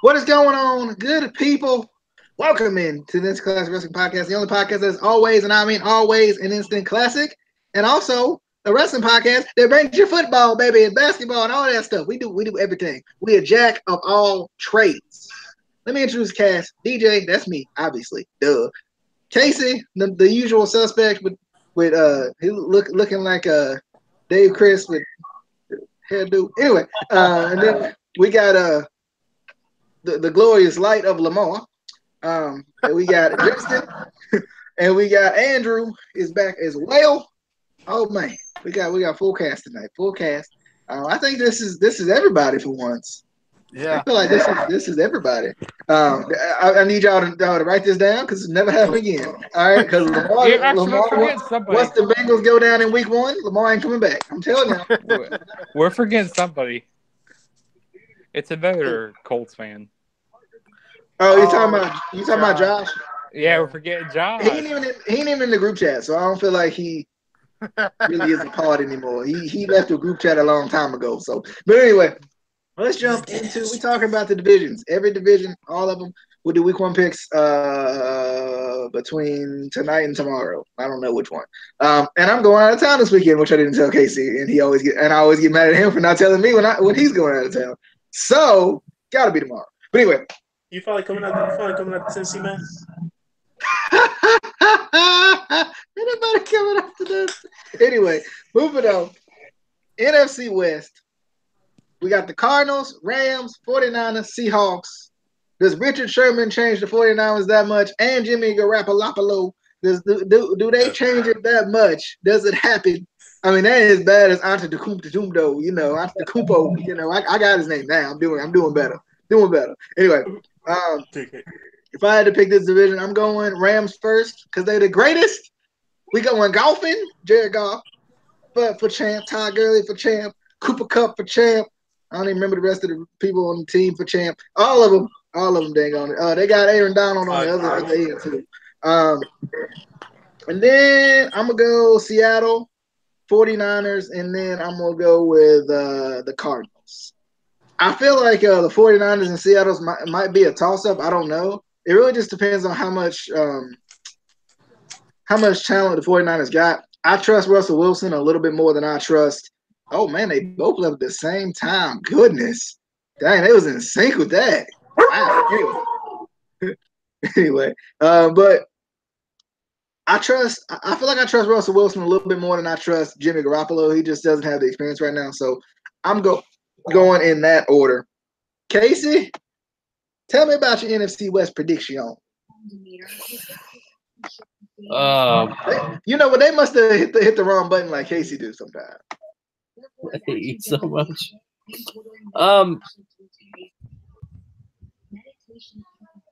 What is going on, good people? Welcome in to this Classic Wrestling Podcast, the only podcast that's always, and I mean always, an instant classic, and also a wrestling podcast that brings you football, baby, and basketball, and all that stuff. We do everything. We a jack of all trades. Let me introduce Cass. DJ, that's me, obviously. Duh. Casey, the usual suspect with he looking like Dave Chris with hairdo. Anyway, and then we got the glorious light of Lamar. And we got Justin, and we got Andrew is back as well. Oh man, we got full cast tonight. Full cast. I think this is everybody for once. I Yeah. feel like this is everybody. I need y'all to write this down because it's never happened again. All right, because Actually, we're forgetting once somebody. the Bengals go down in week one, Lamar ain't coming back. I'm telling you. We're forgetting somebody. It's a better Colts fan. Oh, you talking about Josh? Yeah, we're forgetting Josh. He ain't even in the group chat, so I don't feel like he really isn't part anymore. He left the group chat a long time ago. So, but anyway, let's jump into we talking about the divisions. Every division, all of them. We'll do week one picks between tonight and tomorrow. I don't know which one. And I'm going out of town this weekend, which I didn't tell Casey, and I always get mad at him for not telling me when he's going out of town. So gotta be tomorrow. But anyway, You finally coming out. You finally coming out to Tennessee, man. anybody coming after this? Anyway, moving on. NFC West. We got the Cardinals, Rams, 49ers, Seahawks. Does Richard Sherman change the 49ers that much? And Jimmy Garoppolo, do they change it that much? Does it happen? I mean, that ain't as bad as Antetokounmpo, Antetokounmpo, I got his name now. I'm doing better. Doing better. Anyway, if I had to pick this division, I'm going Rams first because they're the greatest. We going golfing, Jared Goff for champ, Todd Gurley for champ, Cooper Cup for champ. I don't even remember the rest of the people on the team for champ. All of them, dang on it. They got Aaron Donald on the other end too. And then I'm gonna go Seattle 49ers, and then I'm gonna go with the Cardinals. I feel like the 49ers and Seattle's might be a toss-up. I don't know. It really just depends on how much talent the 49ers got. I trust Russell Wilson a little bit more than I trust. Oh, man, they both left at the same time. Goodness. Dang, they was in sync with that. Wow. Anyway, but I feel like I trust Russell Wilson a little bit more than I trust Jimmy Garoppolo. He just doesn't have the experience right now. So I'm going in that order. Casey, tell me about your NFC West prediction. You know what? They must have hit the wrong button like Casey do sometimes. I hate you so much.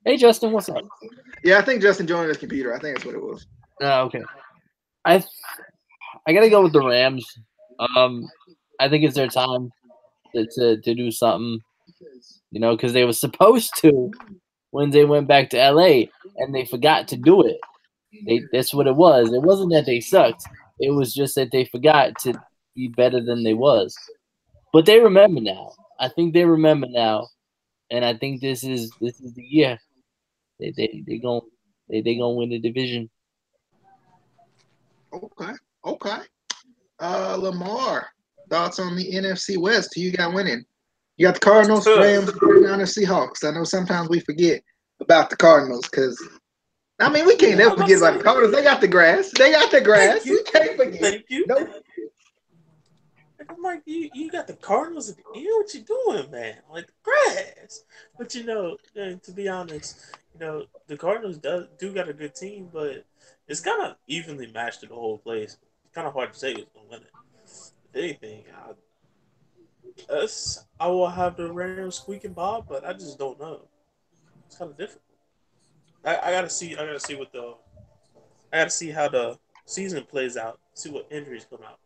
Hey Justin, what's up? Yeah, I think Justin joined his computer. I think that's what it was. Okay. I gotta go with the Rams. I think it's their time to do something. Because they were supposed to when they went back to LA and they forgot to do it. That's what it was. It wasn't that they sucked. It was just that they forgot to be better than they was. But they remember now. I think they remember now, and I think this is the year. They gonna win the division. Okay. Lamar, thoughts on the NFC West? Who you got winning? You got the Cardinals, Rams, 49ers, Seahawks. I know sometimes we forget about the Cardinals because, I mean, we can't never forget about the Cardinals. They got the grass. You can't forget. Thank you. Nope. I'm like, you got the Cardinals. You know what you're doing, man. Like the grass. But to be honest, the Cardinals do got a good team, but it's kind of evenly matched to the whole place. It's kind of hard to say who's gonna win it. If anything, I will have the Rams squeaking Bob, but I just don't know. It's kind of difficult. I gotta see. I gotta see how the season plays out. See what injuries come out.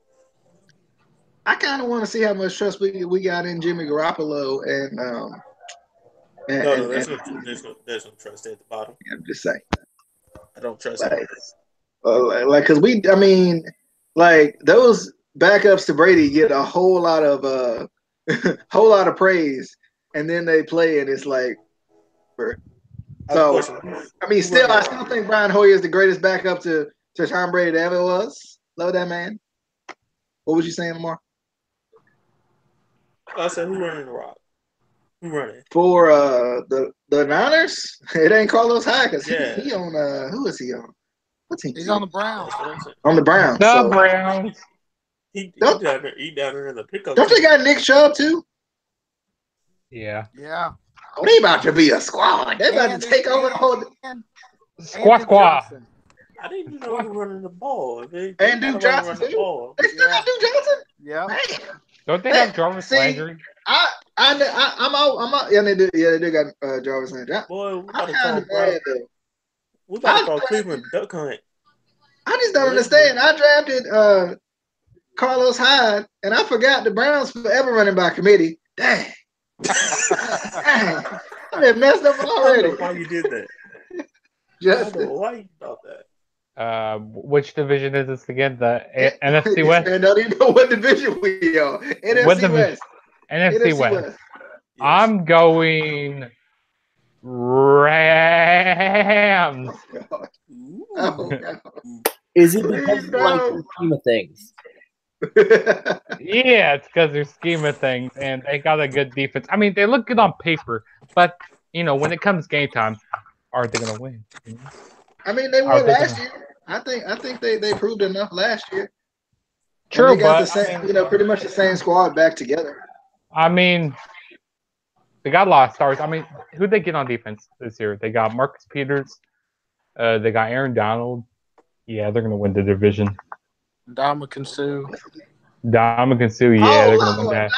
I kind of want to see how much trust we got in Jimmy Garoppolo and No, there's no trust there at the bottom. I'm just saying. I don't trust him. Because I mean, like those backups to Brady get a whole lot of praise, and then they play and it's like So I mean, I still think Brian Hoyer is the greatest backup to Tom Brady that ever was. Love that man. What was you saying, Lamar? I said, who running the Rock? Who running for the Niners? It ain't Carlos Hyde because Yeah. he on who is he on? What team? He's on the Browns. On the Browns. The So Browns. He down there in the pickup. don't they got Nick Chubb too? Yeah. Yeah. Oh, they about to be a squad. They about to take over the whole. Squaw. I didn't even know who running the ball. And Duke Johnson too. They still got Duke Johnson. Yeah. Don't they have Jarvis Landry? I'm out. Yeah, they do. Yeah, they do got Jarvis Landry. Boy, we about to call Cleveland Duck Hunt. I just don't understand. I drafted Carlos Hyde, and I forgot the Browns forever running by committee. Dang. I have messed up already. I don't know why you did that. Just I don't know why you thought that. Which division is this again? The NFC West? I don't even know what division we are. NFC West. NFC West. Yes. I'm going Rams. Oh, God. Is it because of the scheme of things? Yeah, it's because their scheme of things, and they got a good defense. I mean, they look good on paper, but when it comes game time, are they going to win? I mean, they won last year. I think they proved enough last year. True, they got the same, pretty much the same squad back together. I mean, they got a lot of stars. I mean, who'd they get on defense this year? They got Marcus Peters. They got Aaron Donald. Yeah, they're going to win the division. Ndamukong Suh. Ndamukong Suh, yeah, they're going to win that.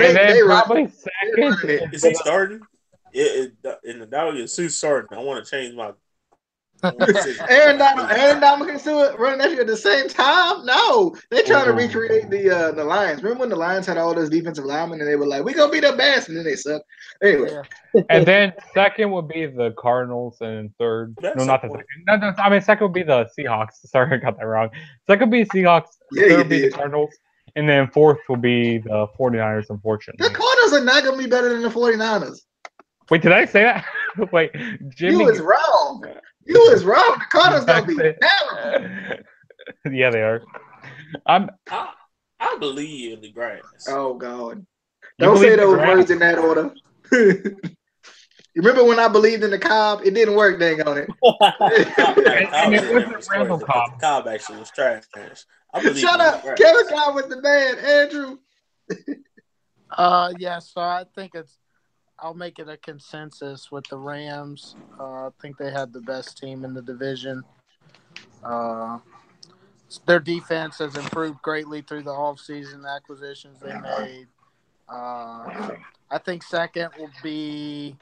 And then probably second. Is he starting? In the Ndamukong Suh starting. I want to change my. Aaron Ndamukong Suh running that shit at the same time? No, they trying to recreate the Lions. Remember when the Lions had all those defensive linemen and they were like, "We gonna be the best," and then they sucked. Anyway, and then second would be the Cardinals, and third, not the second. No, I mean second would be the Seahawks. Sorry, I got that wrong. Second would be Seahawks. Third would be the Cardinals, and then fourth will be the 49ers. Unfortunately, the Cardinals are not gonna be better than the 49ers. Wait, did I say that? Wait, Jimmy. You was wrong. You was wrong. The Cardinals gonna be terrible. Yeah, they are. I believe in the grass. Oh God! Don't say those words in that order. You remember when I believed in the Cobb? It didn't work. Dang on it. And it wasn't Randall Cobb. Cobb actually was trash. Shut up, Kevin Cobb was the man. Andrew. Yeah. So I think I'll make it a consensus with the Rams. I think they had the best team in the division. Their defense has improved greatly through the offseason acquisitions they made. I think second will be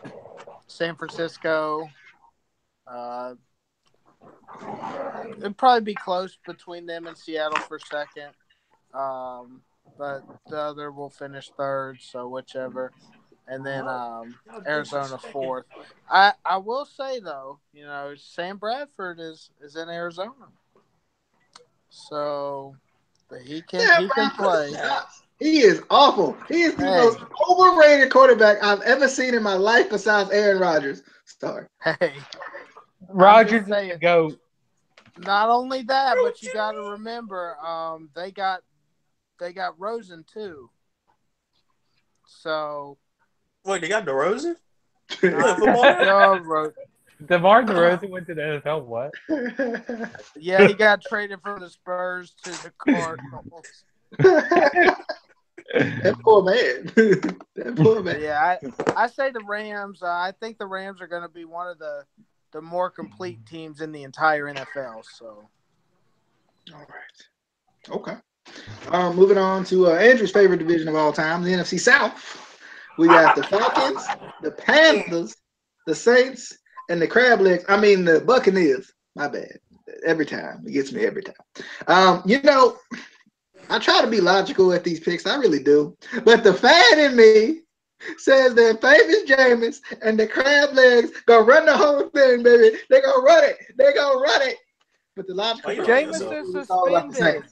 San Francisco. It'd probably be close between them and Seattle for second. But the other will finish third, so whichever. And then Arizona fourth. I will say though, Sam Bradford is in Arizona, so he can play. He is awful. He is the most overrated quarterback I've ever seen in my life, besides Aaron Rodgers. Sorry. Hey, Rodgers go. Not only that, but you got to remember, they got Rosen too. So. Wait, they got DeRozan? DeMar DeRozan went to the NFL. What? Yeah, he got traded from the Spurs to the Cardinals. That poor man. Yeah, I say the Rams. I think the Rams are going to be one of the more complete teams in the entire NFL. So. All right. Okay. Moving on to Andrew's favorite division of all time, the NFC South. We got the Falcons, the Panthers, the Saints, and the the Buccaneers. My bad. Every time. It gets me every time. I try to be logical at these picks. I really do. But the fan in me says that Famous Jameis and the Crab Legs gonna run the whole thing, baby. They're gonna run it. But the logical Jameis is suspended.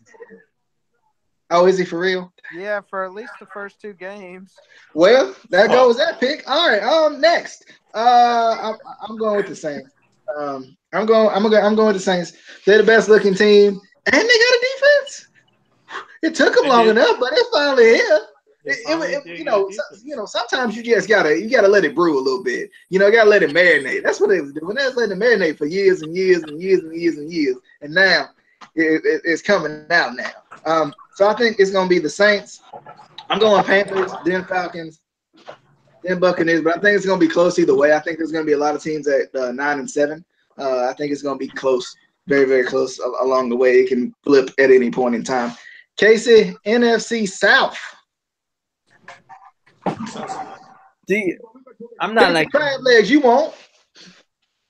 Oh, is he for real? Yeah, for at least the first two games. Well, there goes that pick. All right. Next. I'm going with the Saints. I'm going with the Saints. They're the best looking team, and they got a defense. It took them long enough, but it's finally here. Sometimes you just gotta let it brew a little bit. You gotta let it marinate. That's what they was doing. They was letting it marinate for years and years and years and years and years, and now it's coming out now. So I think it's gonna be the Saints. I'm going Panthers, then Falcons, then Buccaneers, but I think it's gonna be close either way. I think there's gonna be a lot of teams at 9 and 7. I think it's gonna be close, very very close along the way. It can flip at any point in time. Casey, NFC South. See, I'm not like crab legs. You won't.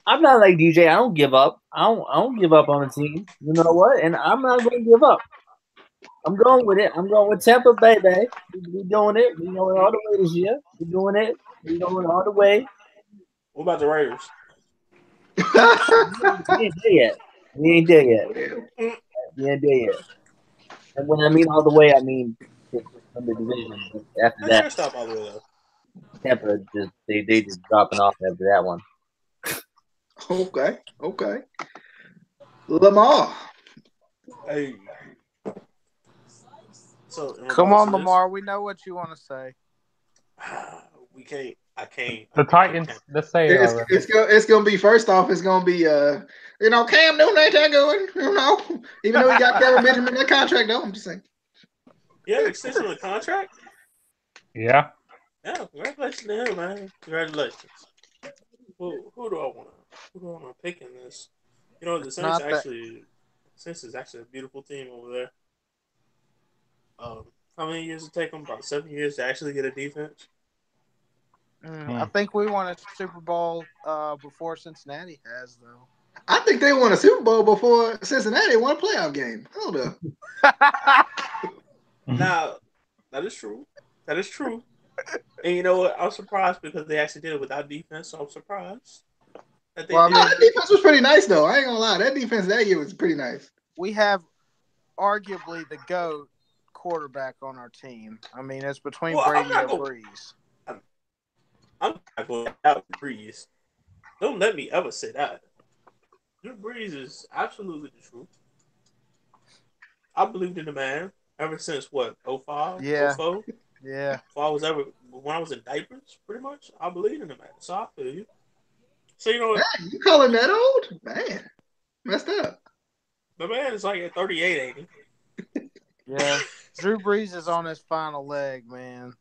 I'm not like DJ. I don't give up. I don't give up on a team. You know what? And I'm not going to give up. I'm going with it. I'm going with Tampa Bay, baby. We're doing it. We're going all the way this year. We're doing it. We're going all the way. What about the Raiders? We ain't there yet. We ain't there yet. And when I mean all the way, I mean from the division. After that, stop all the way though. Tampa just they just dropping off after that one. Okay. Lamar. Hey. So come on, Lamar. We know what you want to say. We can't. I can't. The Titans. Let's say it's gonna be first off. It's gonna be Cam Newton ain't that good. Even though he got Kevin Benjamin in that contract though. I'm just saying. Yeah, extension of the contract. Yeah. Yeah, congratulations to him, man. Congratulations. Who do I want to pick in this? The Saints is actually a beautiful team over there. How many years it take them? About 7 years to actually get a defense. I think we won a Super Bowl before Cincinnati has, though. I think they won a Super Bowl before Cincinnati won a playoff game. Hold up. Now, that is true. And you know what? I'm surprised because they actually did it without defense, so I'm surprised. That defense was pretty nice, though. I ain't gonna lie. That defense that year was pretty nice. We have arguably the GOAT quarterback on our team. I mean, it's between Brady and Breeze. I'm not going out Breeze. Don't let me ever say that. Drew Brees is absolutely the truth. I believed in the man ever since what 05? Yeah. 04? Yeah. When I was in diapers, pretty much, I believed in the man. So I feel you. So you know what? Man, you calling that old? Man, messed up. The man is like at 38, ain't he? Yeah. Drew Brees is on his final leg, man.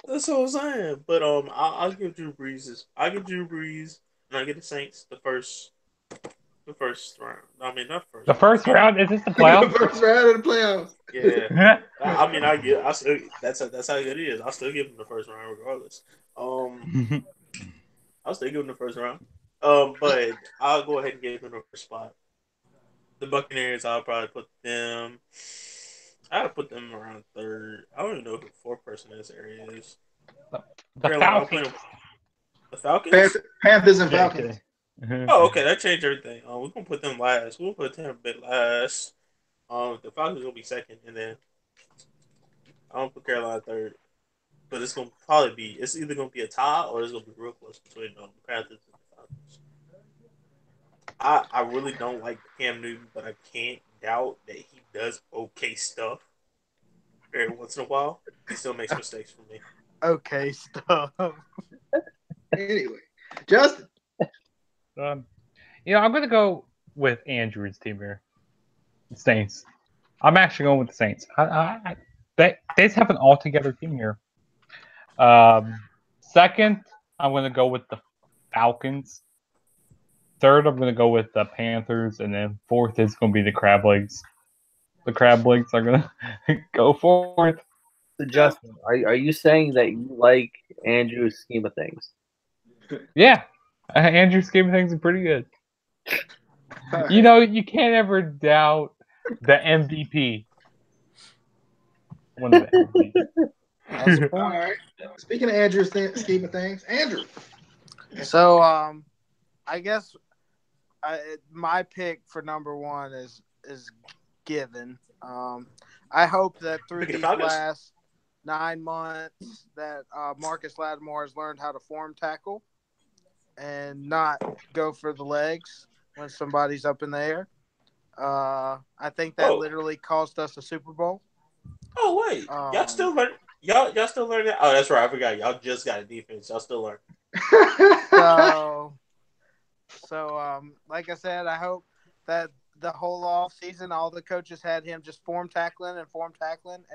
That's what I'm saying. But I'll give Drew Brees. I give Drew Brees, and I give the Saints the first round. I mean, not first. The first round? Is this the playoffs? The first round of the playoffs. Yeah. I mean, I still that's how good it is. I'll still give him the first round regardless. I'll still give him the first round. But I'll go ahead and give him the first spot. The Buccaneers, I'll probably put them. I would put them around third. I don't even know who the fourth person in this area is. The Falcons. The Falcons? Panthers and Falcons. Oh, okay. That changed everything. We're going to put them last. We'll put them a bit last. The Falcons will be second, and then I don't put Carolina third. But it's going to probably be, it's either going to be a tie or it's going to be real close between the Panthers and the Falcons. I really don't like Cam Newton, but I can't doubt that he does okay stuff every once in a while. He still makes mistakes for me. Okay stuff. Anyway, Justin. I'm going to go with Andrew's team here. The Saints. I'm actually going with the Saints. They just have an all-together team here. Second, I'm going to go with the Falcons. Third, I'm going to go with the Panthers. And then fourth is going to be the Crab Legs. The Crab Legs are going to go fourth. So, Justin, are you saying that you like Andrew's scheme of things? Yeah. Andrew's scheme of things is pretty good. You can't ever doubt the MVP. One of the MVPs. All right. Speaking of Andrew's scheme of things, Andrew. So, I guess my pick for number one is given. I hope that through these last 9 months that Marcus Lattimore has learned how to form tackle. and not go for the legs when somebody's up in the air. I think that literally cost us a Super Bowl. Oh wait, y'all still learn? Y'all still learning? Oh, that's right. I forgot. Y'all just got a defense. Y'all still learn. So, like I said, I hope that the whole off season, all the coaches had him just form tackling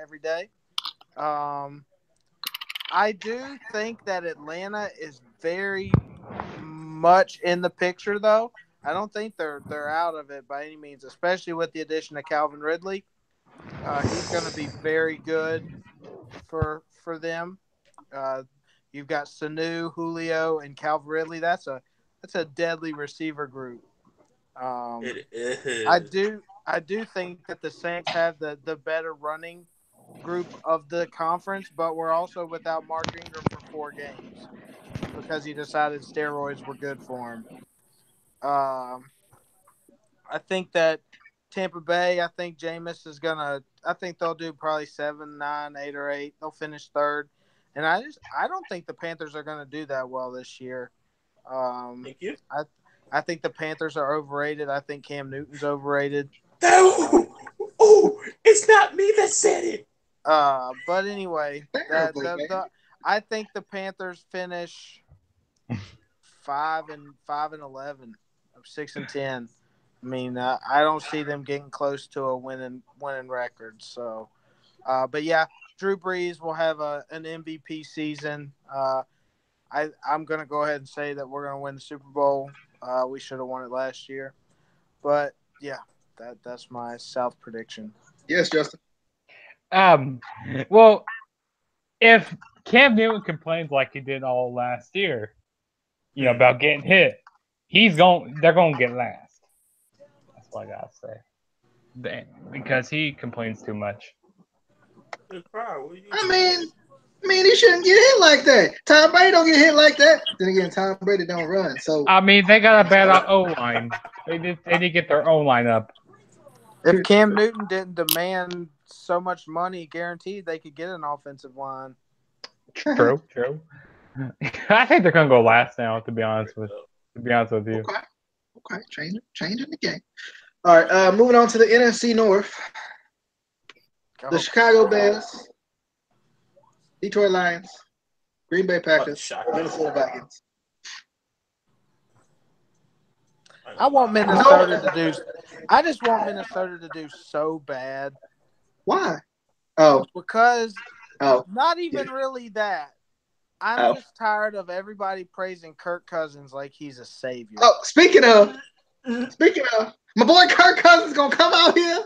every day. I do think that Atlanta is very much in the picture, though. I don't think they're out of it by any means, especially with the addition of Calvin Ridley. He's going to be very good for them. You've got Sanu, Julio, and Calvin Ridley. That's a deadly receiver group. It is. I do think that the Saints have the better running group of the conference, but we're also without Mark Ingram for 4 games because he decided steroids were good for him. I think that Tampa Bay, I think Jameis is gonna. I think they'll do probably 7, 9, 8, or 8. They'll finish third, and I don't think the Panthers are gonna do that well this year. Thank you. I think the Panthers are overrated. I think Cam Newton's overrated. Oh, it's not me that said it. But anyway, I think the Panthers finish 5-11, 6-10. I mean, I don't see them getting close to a winning record. So, but yeah, Drew Brees will have an MVP season. I'm going to go ahead and say that we're going to win the Super Bowl. We should have won it last year, but yeah, that's my South prediction. Yes, Justin. Well, if Cam Newton complains like he did all last year, about getting hit, they're going to get last. That's what I gotta say. Because he complains too much. I mean, he shouldn't get hit like that. Tom Brady don't get hit like that. Then again, Tom Brady don't run. So I mean, they got a bad O-line. They did get their own line up. If Cam Newton didn't demand so much money, guaranteed they could get an offensive line. True. I think they're gonna go last now. To be honest with you. Okay. Changing the game. All right. Moving on to the NFC North. The Chicago Bears, Detroit Lions, Green Bay Packers, Minnesota Vikings. I want Minnesota to do. I just want Minnesota to do so bad. Why? Oh, because not even really that. I'm just tired of everybody praising Kirk Cousins like he's a savior. Oh, speaking of, my boy Kirk Cousins gonna come out here.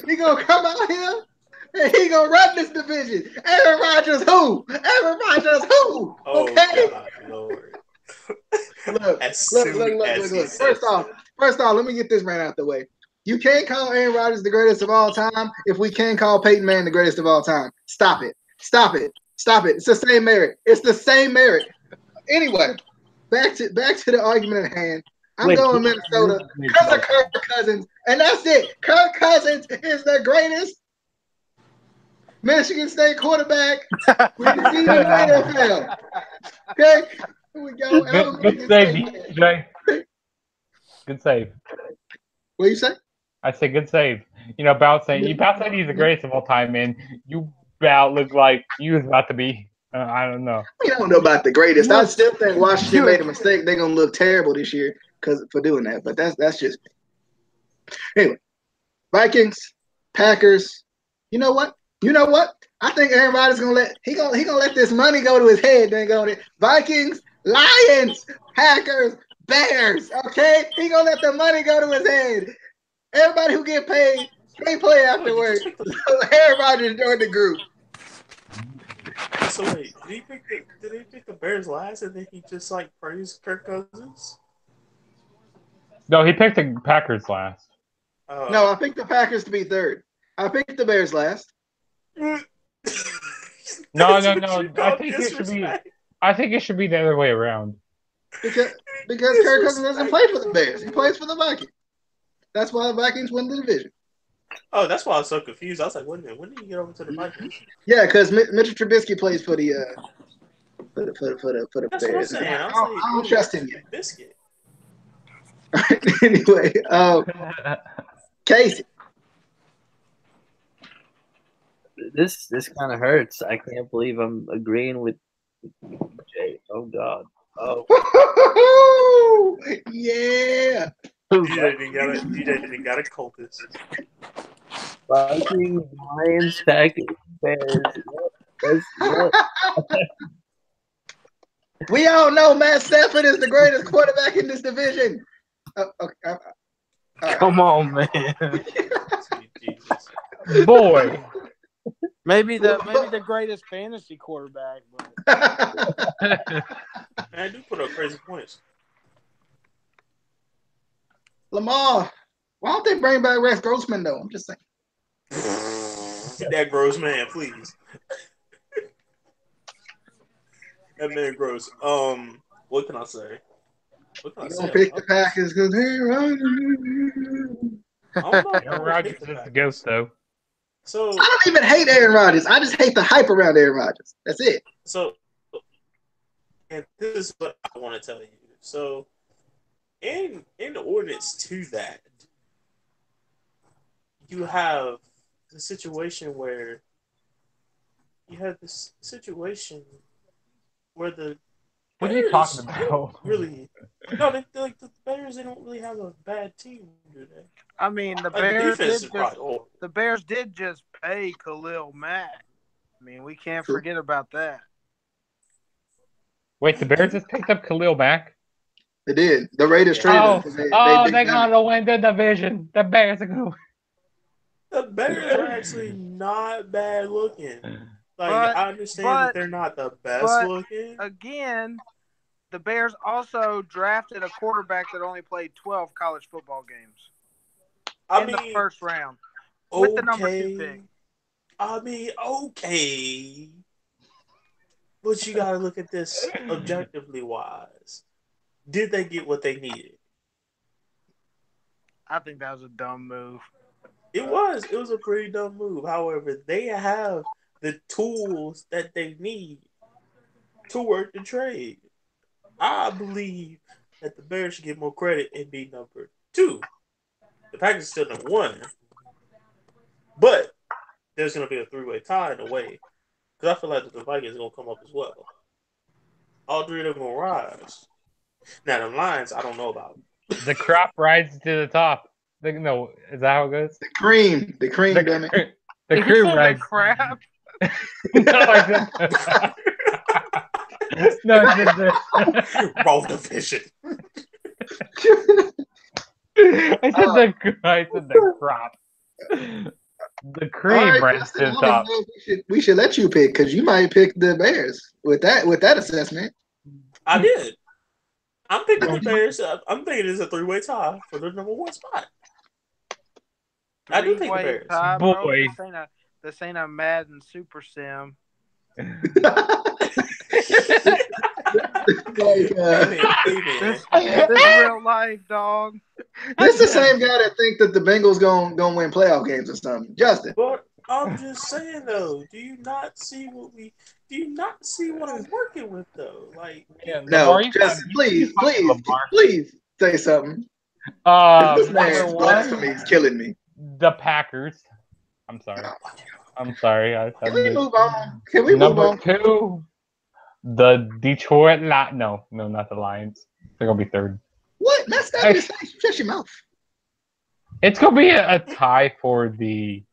He gonna come out here and he gonna run this division. Aaron Rodgers who? Okay. God, Lord. Look. First off, let me get this right out the way. You can't call Aaron Rodgers the greatest of all time if we can't call Peyton Manning the greatest of all time. Stop it. It's the same merit. Anyway, back to the argument at hand. I'm going Minnesota because of Kirk Cousins, and that's it. Kirk Cousins is the greatest Michigan State quarterback we've seen in the NFL. Okay, here we go. Good save, Jay. Good save. What you say? I said good save. About saying he's the greatest of all time, and you about look like you was about to be. I don't know. We don't know about the greatest. I still think Washington made a mistake. They're gonna look terrible this year for doing that. But that's just anyway. Vikings, Packers. You know what? I think Aaron Rodgers gonna let this money go to his head. Then go to Vikings, Lions, Packers, Bears. Okay, he gonna let the money go to his head. Everybody who get paid, they play afterwards. Aaron Rodgers joined the group. So wait, did he pick the Bears last, and then he just praised Kirk Cousins? No, he picked the Packers last. No, I picked the Packers to be third. I picked the Bears last. No. I think it should be the other way around. Because Kirk Cousins doesn't play for the Bears. He plays for the Vikings. That's why the Vikings win the division. Oh, that's why I was so confused. I was like, wait a minute, when did he get over to the Vikings? Yeah, because Mitchell Trubisky plays for the for the That's Bears. what I'm saying. I don't trust him yet. Biscuit. Anyway, Casey. This kind of hurts. I can't believe I'm agreeing with Jay. Oh God. Oh. Yeah. DJ didn't got a cultist. Vikings, Lions, Packers, Bears. What? We all know Matt Stafford is the greatest quarterback in this division. Okay. Come on, man. Jesus. Boy. Maybe the greatest fantasy quarterback. But... Man, I do put up crazy points. Lamar, why don't they bring back Rex Grossman though? I'm just saying. Get that gross man, please. That man gross. What can I say? You gonna pick the Packers because Aaron Rodgers is the ghost though. So I don't even hate Aaron Rodgers. I just hate the hype around Aaron Rodgers. That's it. So, and this is what I want to tell you. So, in the ordinance to that, you have the situation where the What are you talking about? Really, no, the Bears, they don't really have a bad team, do they? I mean, the Bears did just pay Khalil Mack. I mean, we can't forget about that. Wait, the Bears just picked up Khalil Mack? They did. The Raiders traded him. They're going to win the division. The Bears are going to win. The Bears are actually not bad looking. I understand that they're not the best looking. Again, the Bears also drafted a quarterback that only played 12 college football games in the first round with the number 2 pick. I mean, okay. But you got to look at this objectively wise. Did they get what they needed? I think that was a dumb move. It was a pretty dumb move. However, they have the tools that they need to work the trade. I believe that the Bears should get more credit and be number 2. The Packers still number 1. But there's going to be a 3-way tie in a way. Because I feel like the Vikings are going to come up as well. All 3 of them going to rise. Now, the Lions, I don't know about. The crop rises to the top. No, is that how it goes? The cream, damn it. The cream rises. Crap. No, I said this. Roll division. I said the crop. The cream rises to the top. We should let you pick because you might pick the Bears with that assessment. I did. I'm picking the Bears. I'm thinking it's a 3-way tie for the number 1 spot. I do pick the Bears. Tie, boy. This ain't a Madden Super Sim. This real life, dog. This the same guy that think that the Bengals gonna win playoff games or something. Justin. But I'm just saying though, do you not see what I'm working with though? No, Justin, please say something. This man's blasphemy is killing me. The Packers. I'm sorry. Can we move on? Number 2, the Detroit Lions. No, not the Lions. They're gonna be 3rd. What? That's not his face. Shut your mouth. It's gonna be a tie for the.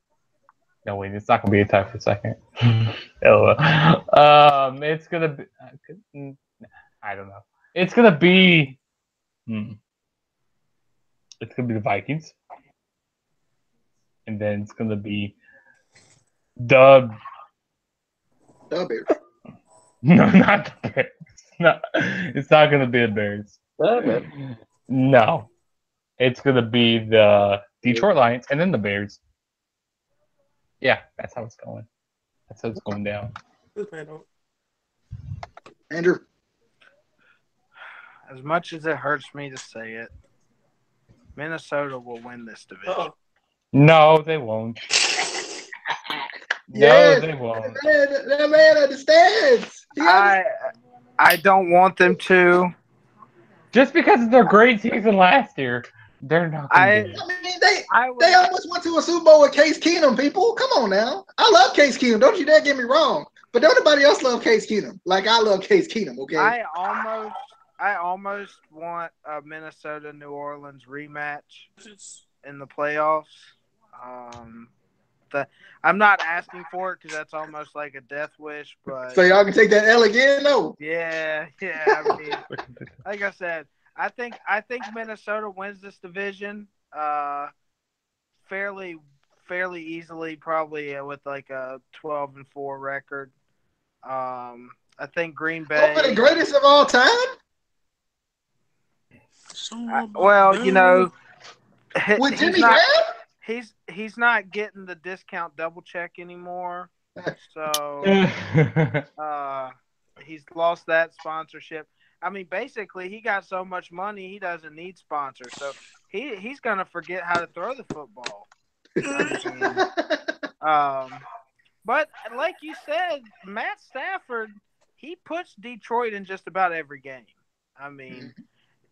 No wait, it's not gonna be a tie for 2nd. It's gonna be. I don't know. It's gonna be. It's gonna be the Vikings, and then it's gonna be the Bears. No, not the Bears. No, it's not gonna be the Bears. No, it's gonna be the Detroit Lions, and then the Bears. Yeah, that's how it's going. That's how it's going down. Andrew. As much as it hurts me to say it, Minnesota will win this division. No, they won't. Yes, no, they won't. That man understands. I don't want them to. Just because of their great season last year, they're not going to do it. I mean, they almost went to a Super Bowl with Case Keenum, people. Come on now. I love Case Keenum. Don't you dare get me wrong. But don't nobody else love Case Keenum like I love Case Keenum, okay? I almost want a Minnesota-New Orleans rematch in the playoffs. I'm not asking for it because that's almost like a death wish. But so y'all can take that L again, though. Yeah. I mean, like I said, I think Minnesota wins this division fairly easily, probably with like a 12-4 record. I think Green Bay. Over the greatest of all time. With Jimmy Graham. He's not getting the discount double check anymore, so he's lost that sponsorship. I mean, basically, he got so much money he doesn't need sponsors, so he's gonna forget how to throw the football. But like you said, Matt Stafford, he puts Detroit in just about every game. I mean,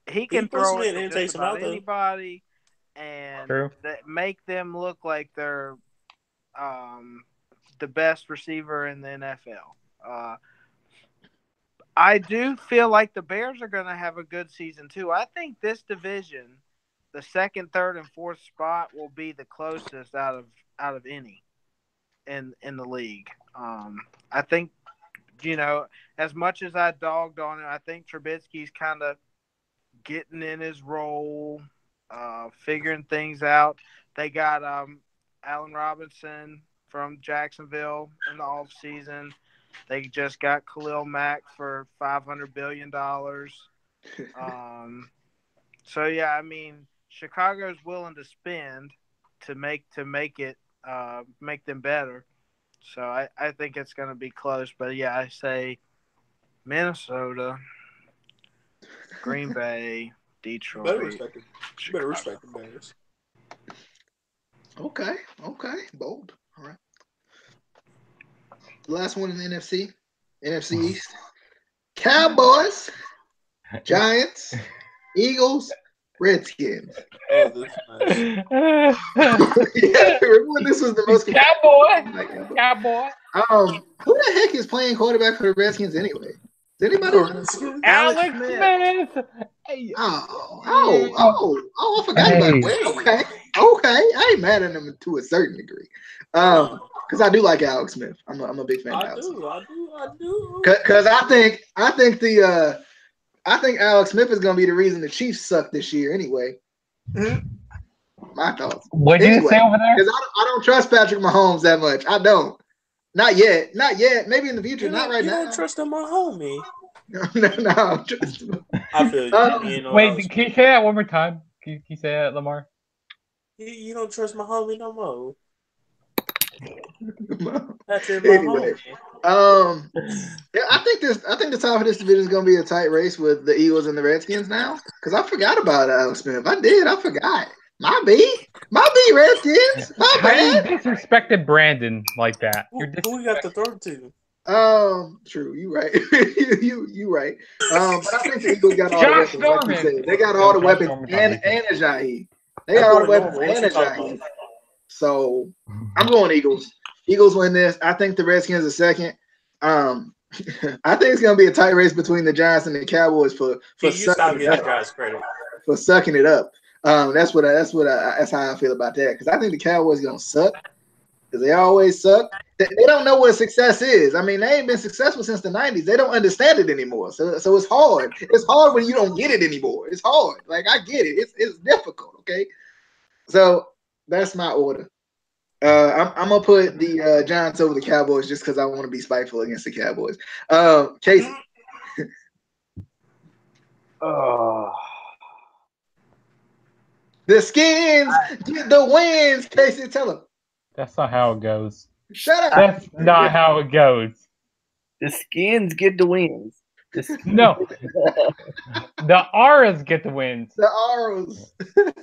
he can throw it to just about anybody. And that make them look like they're the best receiver in the NFL. I do feel like the Bears are going to have a good season too. I think this division, the second, third, and fourth spot, will be the closest out of any in the league. I think, as much as I dogged on it, I think Trubisky's kind of getting in his role. Figuring things out. They got Allen Robinson from Jacksonville in the offseason. They just got Khalil Mack for $500 billion. So yeah, I mean, Chicago's willing to spend to make it make them better. So I think it's going to be close. But yeah, I say Minnesota, Green Bay, Detroit. You better respect the Bears. Okay. Bold. All right. The last one in the NFC East. Cowboys, Giants, Eagles, Redskins. Oh, this yeah, remember this was the most Cowboy. Who the heck is playing quarterback for the Redskins anyway? Is anybody? Alex Smith. Hey. I forgot about that. Okay. I ain't mad at him to a certain degree. Because I do like Alex Smith. I'm a big fan of Alex Smith. I do. Because I think Alex Smith is gonna be the reason the Chiefs suck this year anyway. My thoughts. What did you say over there? Because I don't trust Patrick Mahomes that much. I don't. Not yet. Maybe in the future. Not right now. You don't trust my homie. No, I'm trusting him. I feel you. Wait, can you say that one more time? Can you say that, Lamar? You don't trust my homie no more. Anyway, I think the top of this division is going to be a tight race with the Eagles and the Redskins now. Because I forgot about Alex Smith. I forgot. My B, Redskins. My bad. You disrespected Brandon like that. Who we got the third to? True. You right. you right. But I think the Eagles got all the weapons. Like you said. They got all the weapons and Ajayi. They got all the weapons and Ajayi. So I'm going Eagles. Eagles win this. I think the Redskins are second. I think it's gonna be a tight race between the Giants and the Cowboys for sucking it up. That's how I feel about that. Because I think the Cowboys are gonna suck. Because they always suck. They don't know what success is. I mean, they ain't been successful since the 90s. They don't understand it anymore. So it's hard. It's hard when you don't get it anymore. It's hard. Like, I get it. It's difficult, okay? So that's my order. I'm going to put the Giants over the Cowboys just because I want to be spiteful against the Cowboys. Casey. The Skins get the wins. Casey, tell them. That's not how it goes. Shut up. That's not how it goes. The Skins get the wins. No. The Auras get the wins. The Auras. The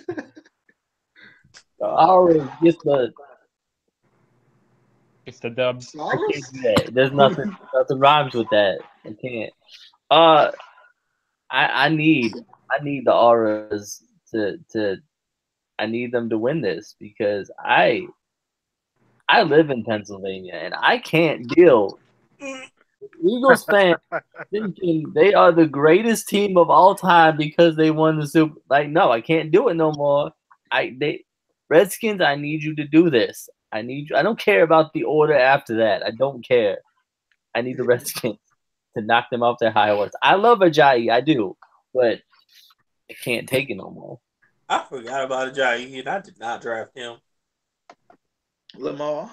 Auras get the... It's the dubs. There's nothing rhymes with that. I can't. I need the Auras to I need them to win this because I live in Pennsylvania and I can't deal Eagles fans thinking they are the greatest team of all time because they won the Super. Like, no, I can't do it no more. Redskins, I need you to do this. I need you. I don't care about the order after that. I don't care. I need the Redskins to knock them off their high horse. I love Ajayi, I do, but I can't take it no more. I forgot about Ajayi, and I did not draft him. Lamar.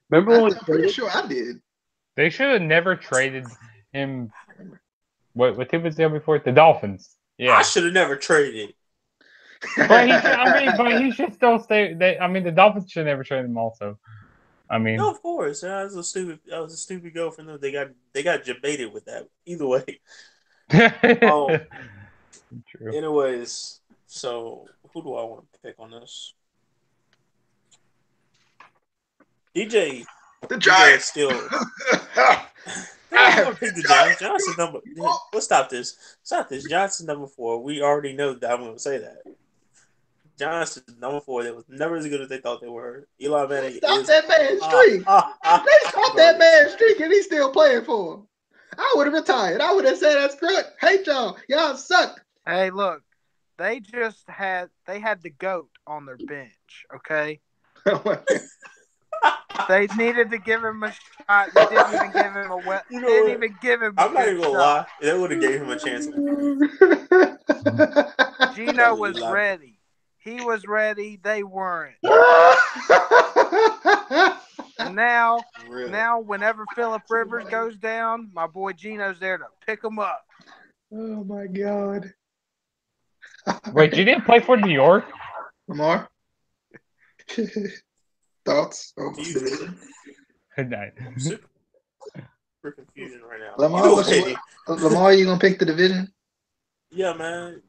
Remember when I'm pretty sure I did. They should have never traded him. What team was there before? The Dolphins. Yeah. I should have never traded. But he should still stay. The Dolphins should never trade him. Also, no, of course, that was a stupid go for them. They got debated with that. Either way. True. Anyways, so who do I want to pick on this? DJ. The Giants still. I'm gonna pick the Giants. Johnson's number. Let's stop this. Johnson's number 4. We already know that I'm gonna say that. Johnson's number 4. They was never as good as they thought they were. Eli Manning. Stop that man's streak. They stopped that man's streak, and he's still playing for him. I would have retired. I would have said, "That's great. Hate y'all. Y'all suck." Hey, look, they had the GOAT on their bench. Okay. They needed to give him a shot. They didn't even give him a didn't even give him. I'm not even gonna lie. They would have gave him a chance. Gino was ready. He was ready. They weren't. And now, whenever Phillip Rivers goes down, my boy Gino's there to pick him up. Oh my God! Wait, you didn't play for New York? Lamar? Thoughts? Super confusion right now. Lamar, you gonna pick the division? Yeah, man.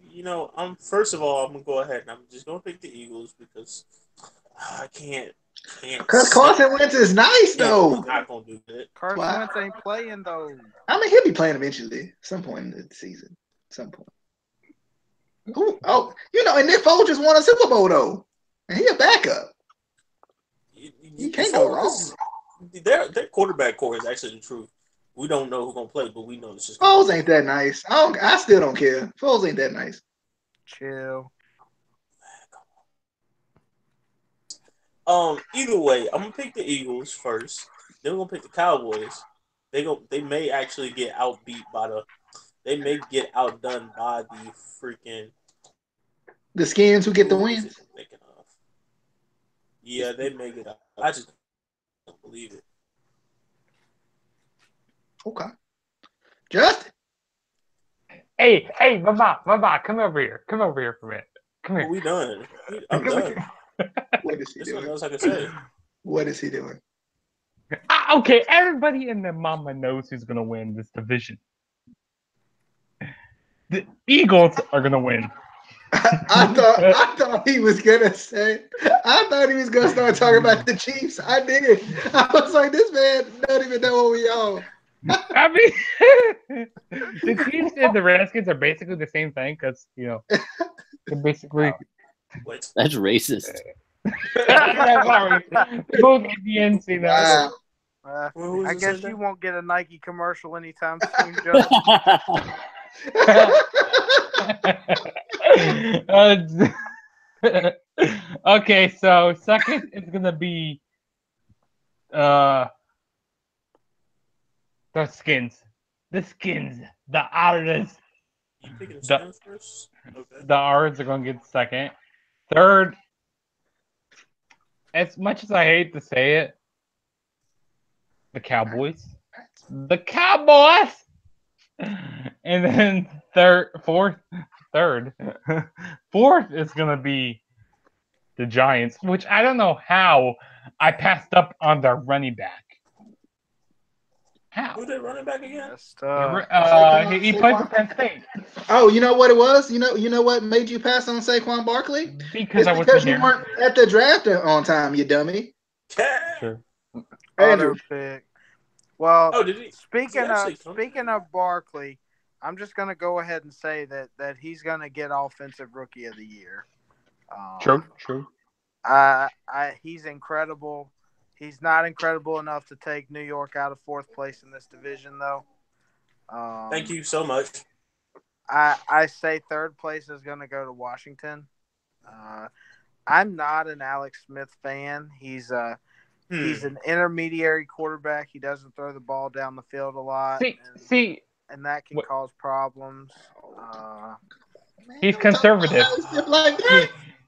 First of all, I'm gonna go ahead and I'm just gonna pick the Eagles because I can't. Because Carson Wentz is nice though. I'm not gonna do that. Carson Wentz ain't playing though. I mean, he'll be playing eventually, some point in the season. Some point. And Nick Foles just won a Super Bowl though, and he a backup. You can't go wrong. Their quarterback core is actually the truth. We don't know who's gonna play, but we know it's just. Foles ain't that nice. I still don't care. Foles ain't that nice. Chill. Either way, I'm gonna pick the Eagles first. Then we're gonna pick the Cowboys. They may actually get outbeat by They may get outdone by the freaking. The Skins who get the wins. Yeah, they may get out. I just don't believe it. Okay. Justin. Hey, Mama, come over here. Come over here for a minute. Come here. We done. I'm done. What is he doing? What else I can say? What is he doing? Okay, everybody in the mama knows who's gonna win this division. The Eagles are gonna win. I thought he was gonna say. I thought he was gonna start talking about the Chiefs. I did. I was like, this man don't even know what we are. I mean, the Chiefs and the Redskins are basically the same thing because they're basically. That's racist. Both Indians, Wow. I guess you won't get a Nike commercial anytime soon, Joe. Okay, so second is gonna be the Skins, the Auras. You picking the Skins first? Okay. The Auras are gonna get second. Third, as much as I hate to say it, the Cowboys. And then fourth is gonna be the Giants, which I don't know how I passed up on their running back. How? Who's their running back again? He played for Penn State. Oh, you know what it was? You know what made you pass on Saquon Barkley? Because you weren't at the draft on time, you dummy. Sure. Auto pick. Well, did he? Speaking of Barkley, I'm just gonna go ahead and say that he's gonna get Offensive Rookie of the Year. True. He's incredible. He's not incredible enough to take New York out of fourth place in this division, though. Thank you so much. I say third place is going to go to Washington. I'm not an Alex Smith fan. He's an intermediary quarterback. He doesn't throw the ball down the field a lot. And that can cause problems. He's conservative.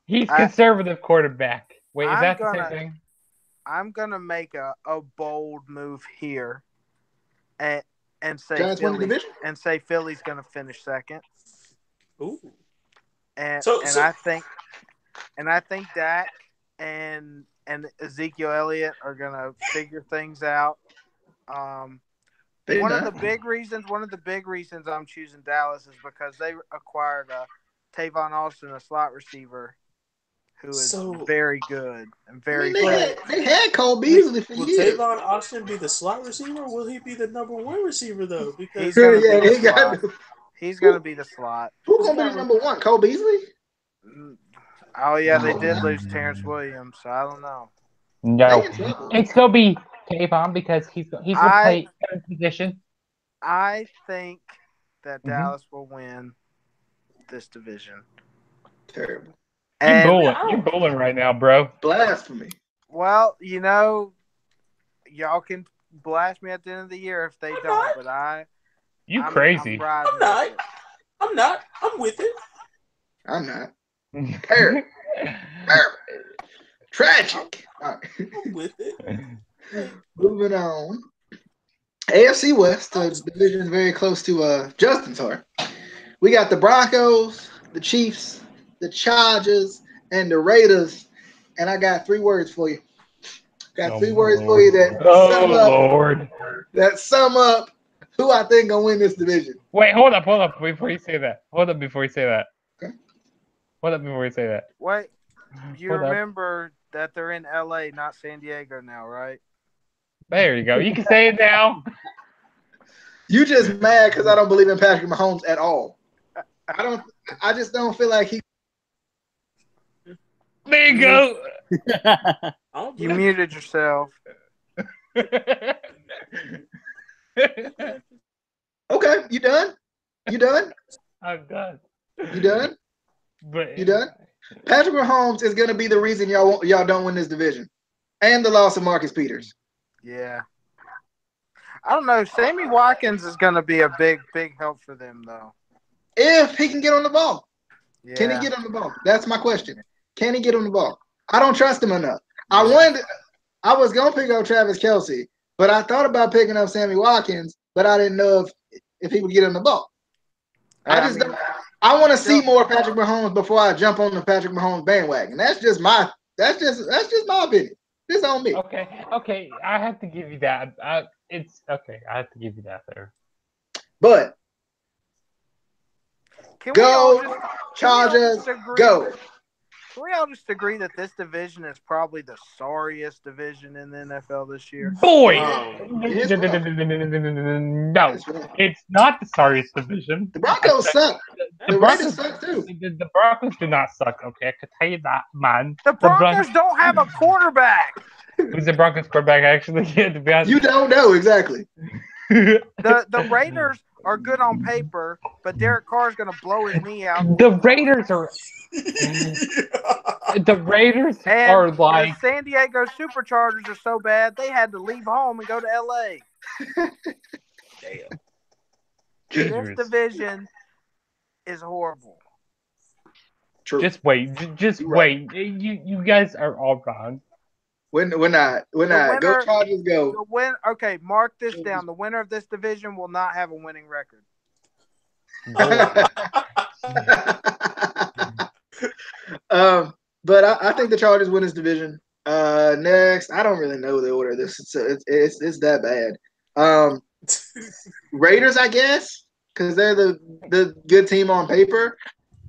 He's conservative quarterback. Wait, is that the same thing? I'm gonna make a bold move here, and say Philly's gonna finish second. Ooh. And I think Dak and Ezekiel Elliott are gonna figure things out. One of the big reasons I'm choosing Dallas is because they acquired Tavon Austin, a slot receiver, who is very good and very good. They had Cole Beasley for years. Will Tavon Austin be the slot receiver, or will he be the number one receiver, though? Because he's going to be the slot. Who's going to be the number one? Cole Beasley? Oh, yeah, they did lose Terrence Williams, so I don't know. No. It's going to be Tavon because he's going to play every position. I think that Dallas will win this division. Terrible. You're bowling right now, bro. Blasphemy. Well, y'all can blast me at the end of the year if they don't, but I'm crazy. I'm not. I'm with it. I'm not. Terrible. Tragic. All right. I'm with it. Moving on. AFC West, the division is very close to Justin's heart. We got the Broncos, the Chiefs, the Chargers, and the Raiders. And I got 3 words for you. Three words for you that sum up who I think gonna win this division. Wait, hold up before you say that. Okay. Wait, you remember that they're in LA, not San Diego now, right? There you go. You can say it now. You just mad because I don't believe in Patrick Mahomes at all. I just don't feel like he. There you go. You muted yourself. Okay, you done? I'm done. You done? You done? Patrick Mahomes is going to be the reason y'all don't win this division, and the loss of Marcus Peters. Yeah. I don't know. Sammy Watkins is going to be a big help for them, though. If he can get on the ball. Yeah. Can he get on the ball? That's my question. Can he get on the ball? I don't trust him enough. I was going to pick up Travis Kelce, but I thought about picking up Sammy Watkins, but I didn't know if he would get on the ball. I want to see more Patrick Mahomes before I jump on the Patrick Mahomes bandwagon. That's just my opinion. This on me. Okay. I have to give you that. It's okay. I have to give you that there. But Chargers, go. Can we all just agree that this division is probably the sorriest division in the NFL this year? Boy! No, it's not the sorriest division. The Broncos suck. The Raiders suck too. The Broncos do not suck, okay? I can tell you that, man. The Broncos don't have a quarterback. Who's the Broncos quarterback, actually? Yeah, to be honest. You don't know exactly. The Raiders are good on paper, but Derek Carr is going to blow his knee out. The Raiders are like the San Diego Superchargers are so bad they had to leave home and go to LA. Damn. This division is horrible. True. Just wait. Wait. You guys are all wrong. We're not. Go Chargers, go. Okay, mark this down. The winner of this division will not have a winning record. But I think the Chargers win this division. Next, I don't really know the order of this. It's that bad. Raiders, I guess, because they're the good team on paper.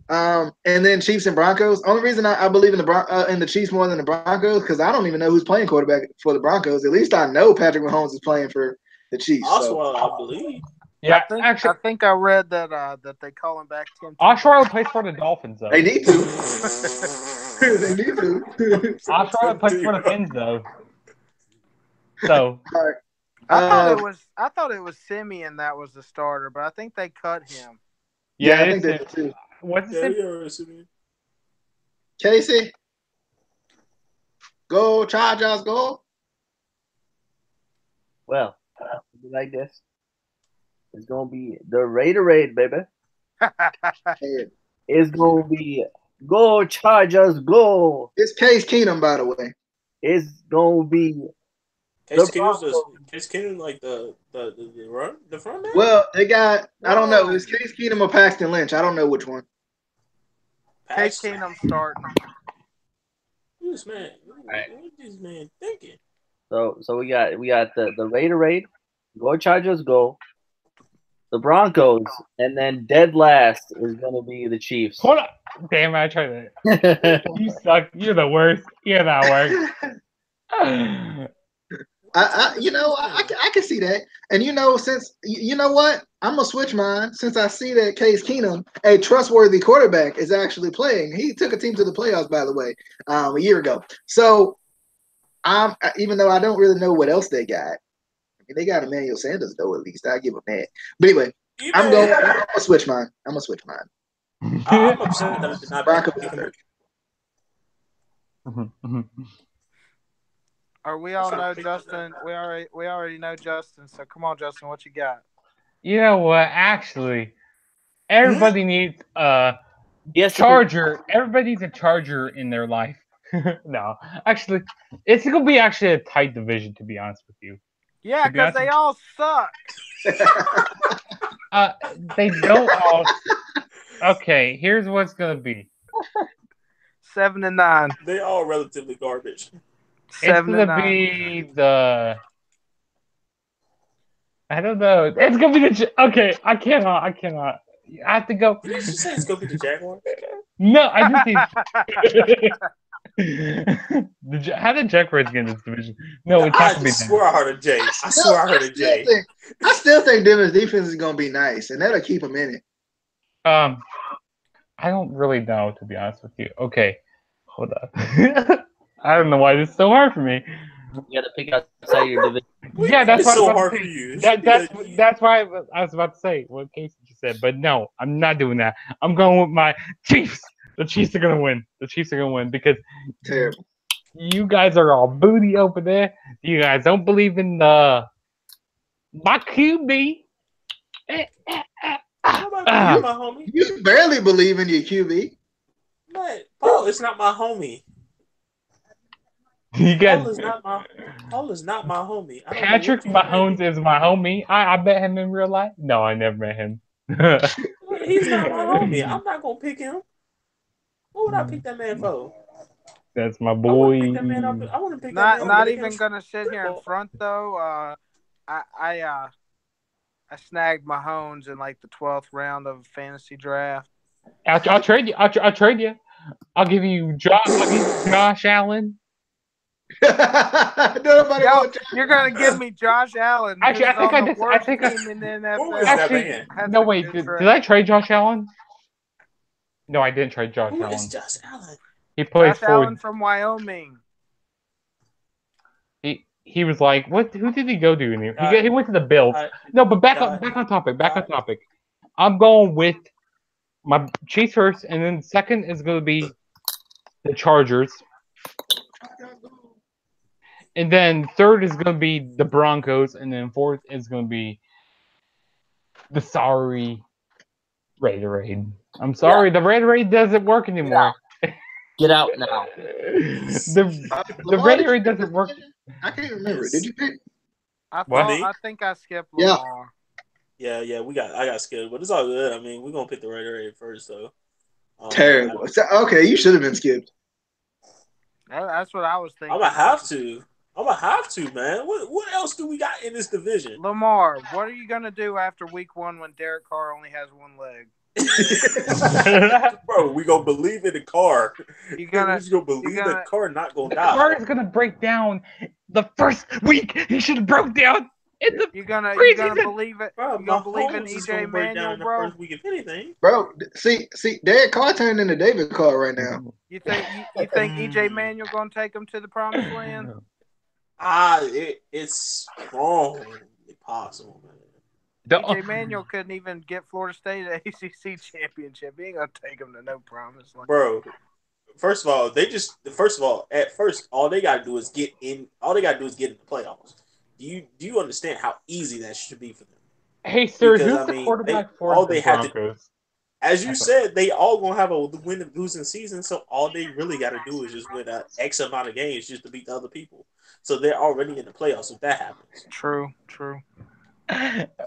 And then Chiefs and Broncos. Only reason I believe in the Chiefs more than the Broncos because I don't even know who's playing quarterback for the Broncos. At least I know Patrick Mahomes is playing for the Chiefs. Osweiler, I believe. Yeah, I think I read that that they call him back 10. Oshawa plays for the Dolphins though. They need to. They need to. Oshawa plays for the Fins though. So All right. I thought it was Simeon that was the starter, but I think they cut him. Yeah, I think they did too. What's his name? Casey, go Chargers, go. Well, like this. It's gonna be the Raiderade, baby. It's gonna be go Chargers, go. It's Case Keenum, by the way. It's gonna be Case Keenum like the front man. Well, they got I don't know. It's Case Keenum or Paxton Lynch. I don't know which one. Case Keenum starting. What this man thinking? So we got the Raiderade, go Chargers, go. The Broncos, and then dead last is gonna be the Chiefs. Hold on. Damn, I tried that. You suck. You're the worst. You're the worst. I can see that. And since you know what, I'm gonna switch mine since I see that Case Keenum, a trustworthy quarterback, is actually playing. He took a team to the playoffs, by the way, a year ago. So even though I don't really know what else they got. They got Emmanuel Sanders though. At least I give them that. But anyway, I'm gonna switch mine. I'm upset that I did not Broncos. We all know Justin. We already know Justin. So come on, Justin, what you got? You know what? Actually, everybody needs a charger. Everybody needs a charger in their life. No, actually, it's gonna be actually a tight division. To be honest with you. Yeah, because they all suck. They don't all. Okay, here's what's gonna be. 7-9. They all relatively garbage. It's gonna be the. I don't know. It's gonna be the. Okay, I cannot. I have to go. Did you say it's gonna be the Jaguars? No, I just how did Jaguars get in this division? No, it's not gonna be. I swear I heard a J. I swear I heard a J. I still think Denver's defense is gonna be nice, and that'll keep them in it. I don't really know, to be honest with you. Okay, hold up. I don't know why this is so hard for me. You got to pick outside your division. Yeah, that's it's so hard for you. That's why I was about to say what Casey just said, but no, I'm not doing that. I'm going with my Chiefs. The Chiefs are gonna win. The Chiefs are gonna win because terrible. You guys are all booty over there. You guys don't believe in my QB. My homie. You barely believe in your QB. But Paul is not my homie. You guys, Paul is not my homie. Patrick Mahomes is my homie. I met him in real life. No, I never met him. He's not my homie. I'm not gonna pick him. What would I pick that man for? That's my boy. I want to pick that man up. Not even gonna sit here in front though. I snagged Mahomes in like the 12th round of a fantasy draft. I'll trade you. I'll trade you. I'll give you Josh Allen. You're gonna give me Josh Allen. Actually, I think in the NFL. Actually, no wait. Did I trade Josh Allen? No, I didn't trade Josh Allen. Who is Josh Allen? He plays Josh Allen from Wyoming. He was like, what? Who did he go to? He went to the Bills. No, but back on topic. I'm going with my Chiefs first, and then second is going to be the Chargers, and then third is going to be the Broncos, and then fourth is going to be the sorry Raiderade. I'm sorry, the Raiderade doesn't work anymore. Get out now. The Raiderade doesn't work. I can't remember. Did you pick? I think I skipped Lamar. Yeah. I got skipped, but it's all good. I mean, we're gonna pick the Raiderade first, though. Terrible. Okay, you should have been skipped. That's what I was thinking. I'm gonna have to, man. What else do we got in this division? Lamar, what are you gonna do after week 1 when Derek Carr only has one leg? Bro, we gonna believe in the car. We gonna believe the car not gonna die. The car is gonna break down the first week. He should have broke down You gonna believe it? Bro, You gonna believe in Mahomes is EJ gonna break down Manuel, in the bro? first week if anything. Bro, see, Derek Carr turned into David Carr right now. You think EJ Manuel gonna take him to the promised land? It's strongly possible, man. EJ Manuel couldn't even get Florida State an ACC championship. He ain't gonna take him to no promised land, bro. First of all, at first, all they gotta do is get in. All they gotta do is get in the playoffs. Do you understand how easy that should be for them? Hey, sir, who's the quarterback for the Broncos? As you said, they all gonna have a win and losing season. So all they really got to do is just win an X amount of games just to beat the other people. So they're already in the playoffs if that happens. True.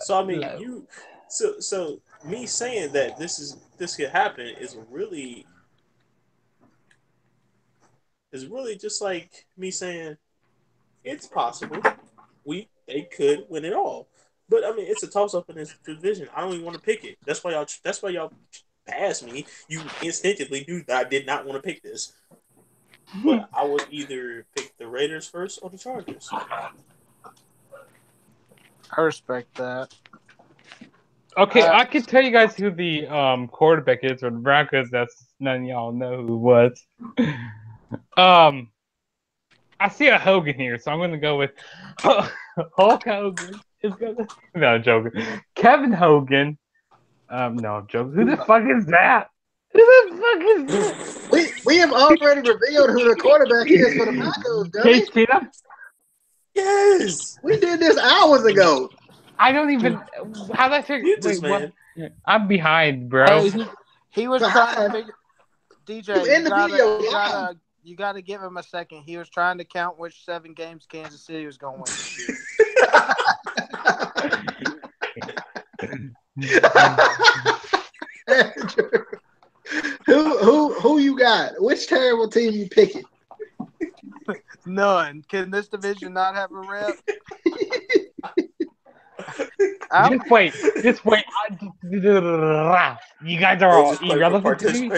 So I mean, so me saying that this could happen is really just like me saying it's possible they could win it all. But I mean, it's a toss up in this division. I don't even want to pick it. That's why y'all passed me. You instinctively knew that I did not want to pick this. But I would either pick the Raiders first or the Chargers. I respect that. Okay, I can tell you guys who the quarterback is for the Broncos. That's none of y'all know who it was. I see a Hogan here, so I'm going to go with Hulk Hogan. No, I'm joking. Kevin Hogan. No, I'm joking. Who the fuck is that? Who the fuck is that? We have already revealed who the quarterback is for the Broncos, Case Keenum? Yes! We did this hours ago. I don't even... How'd I figure... Wait, man. What? I'm behind, bro. Hey, he was trying to figure... DJ, you gotta give him a second. He was trying to count which 7 games Kansas City was going to win this year. Who you got? Which terrible team you picking? None. Can this division not have a rep? Just wait. You guys are all irrelevant to me.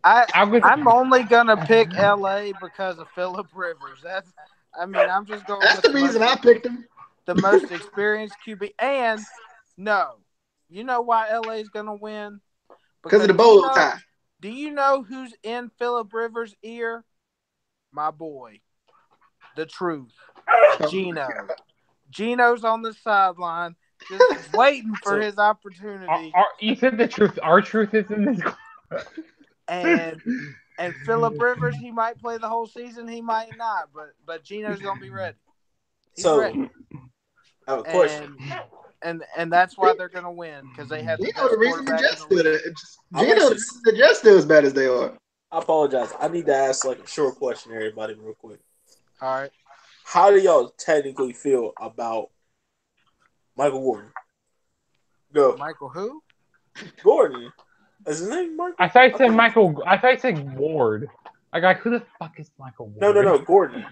I'm only gonna pick LA because of Phillip Rivers. I'm just going. That's the reason I picked him. The most experienced QB, and no, you know why LA is gonna win? Because of the bowl tie. Do you know who's in Phillip Rivers' ear? My boy, the truth, Gino. Gino's on the sideline, just waiting for his opportunity. You said the truth. Our truth is in this. And Phillip Rivers, he might play the whole season, he might not, but Gino's gonna be ready. He's ready. I have a question. And that's why they're gonna win, because they have Gino the reason the Jets do it. Gino the Jets do as bad as they are. I apologize. I need to ask like a short question to everybody real quick. All right. How do y'all technically feel about Michael Gordon? Go. Michael who? Gordon. Is his name Michael? I thought you said Michael. I thought you said Ward. Like, who the fuck is Michael Ward? No, Gordon.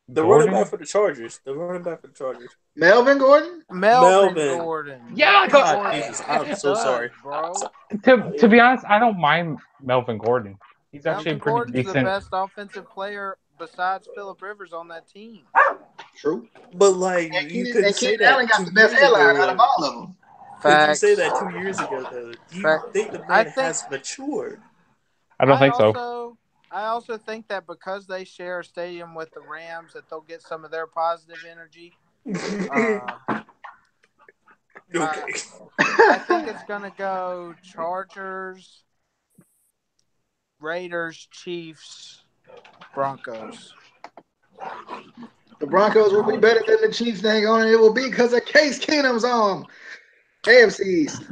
The running back for the Chargers. Melvin Gordon? Melvin Gordon. Yeah, Jesus, I'm so sorry, bro. To be honest, I don't mind Melvin Gordon. He's actually pretty Gordon's decent. The best offensive player besides Phillip Rivers on that team. True. But like, you couldn't say that. Allen got the best airline out of all of them. Could you say that 2 years ago, though? Do you think the man has matured? I don't think so. I also think that because they share a stadium with the Rams, that they'll get some of their positive energy. Okay. I think it's going to go Chargers, Raiders, Chiefs, Broncos. The Broncos will be better than the Chiefs. Dang on, it will be because of Case Keenum's arm. AFC East.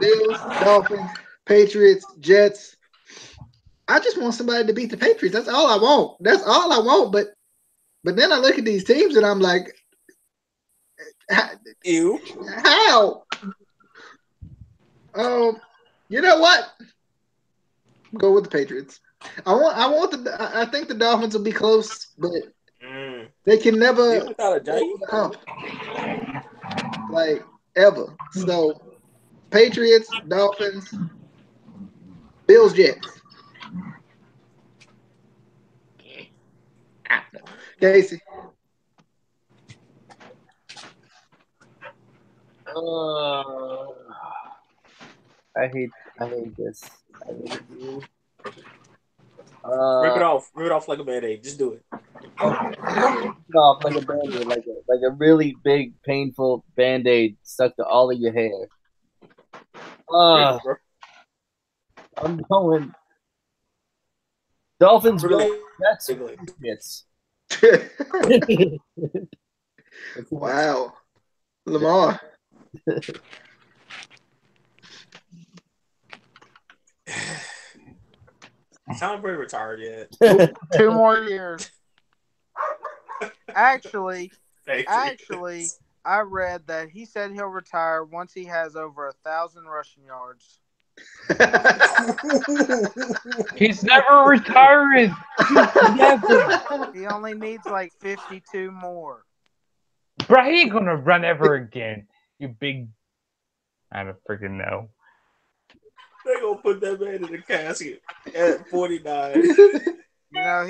Bills, Dolphins, Patriots, Jets. I just want somebody to beat the Patriots. That's all I want. But then I look at these teams and I'm like, ew. How? You know what? Go with the Patriots. I think the Dolphins will be close, but they can never hump, like ever. So Patriots, Dolphins, Bills, Jets. I hate this. I really do. Rip it off like a band-aid. Just do it. Off like a band-aid, like a really big, painful band-aid stuck to all of your hair. I'm going. Dolphins Really? That's Patriots. Wow. Lamar. Tom Brady retired yet? 2 more years. Actually, I read that he said he'll retire once he has over 1,000 rushing yards. He's never retiring. Never. He only needs like 52 more. Bro, he ain't gonna run ever again. You big. I don't freaking know. They gonna put that man in the casket at 49. You know,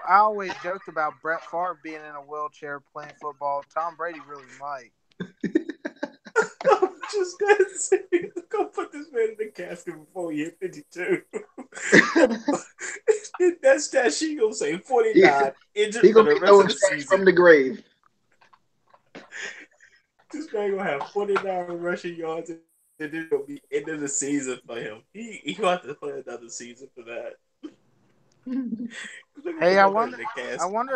I always joked about Brett Favre being in a wheelchair playing football. Tom Brady really might. I'm just gonna say, go put this man in the casket before he hit 52. That's that she gonna say 49 injured He for gonna the be rest of throwing the strikes season. from the grave. This man gonna have 49 rushing yards, and then it'll be end of the season for him. He gonna have to play another season for that. Hey, I wonder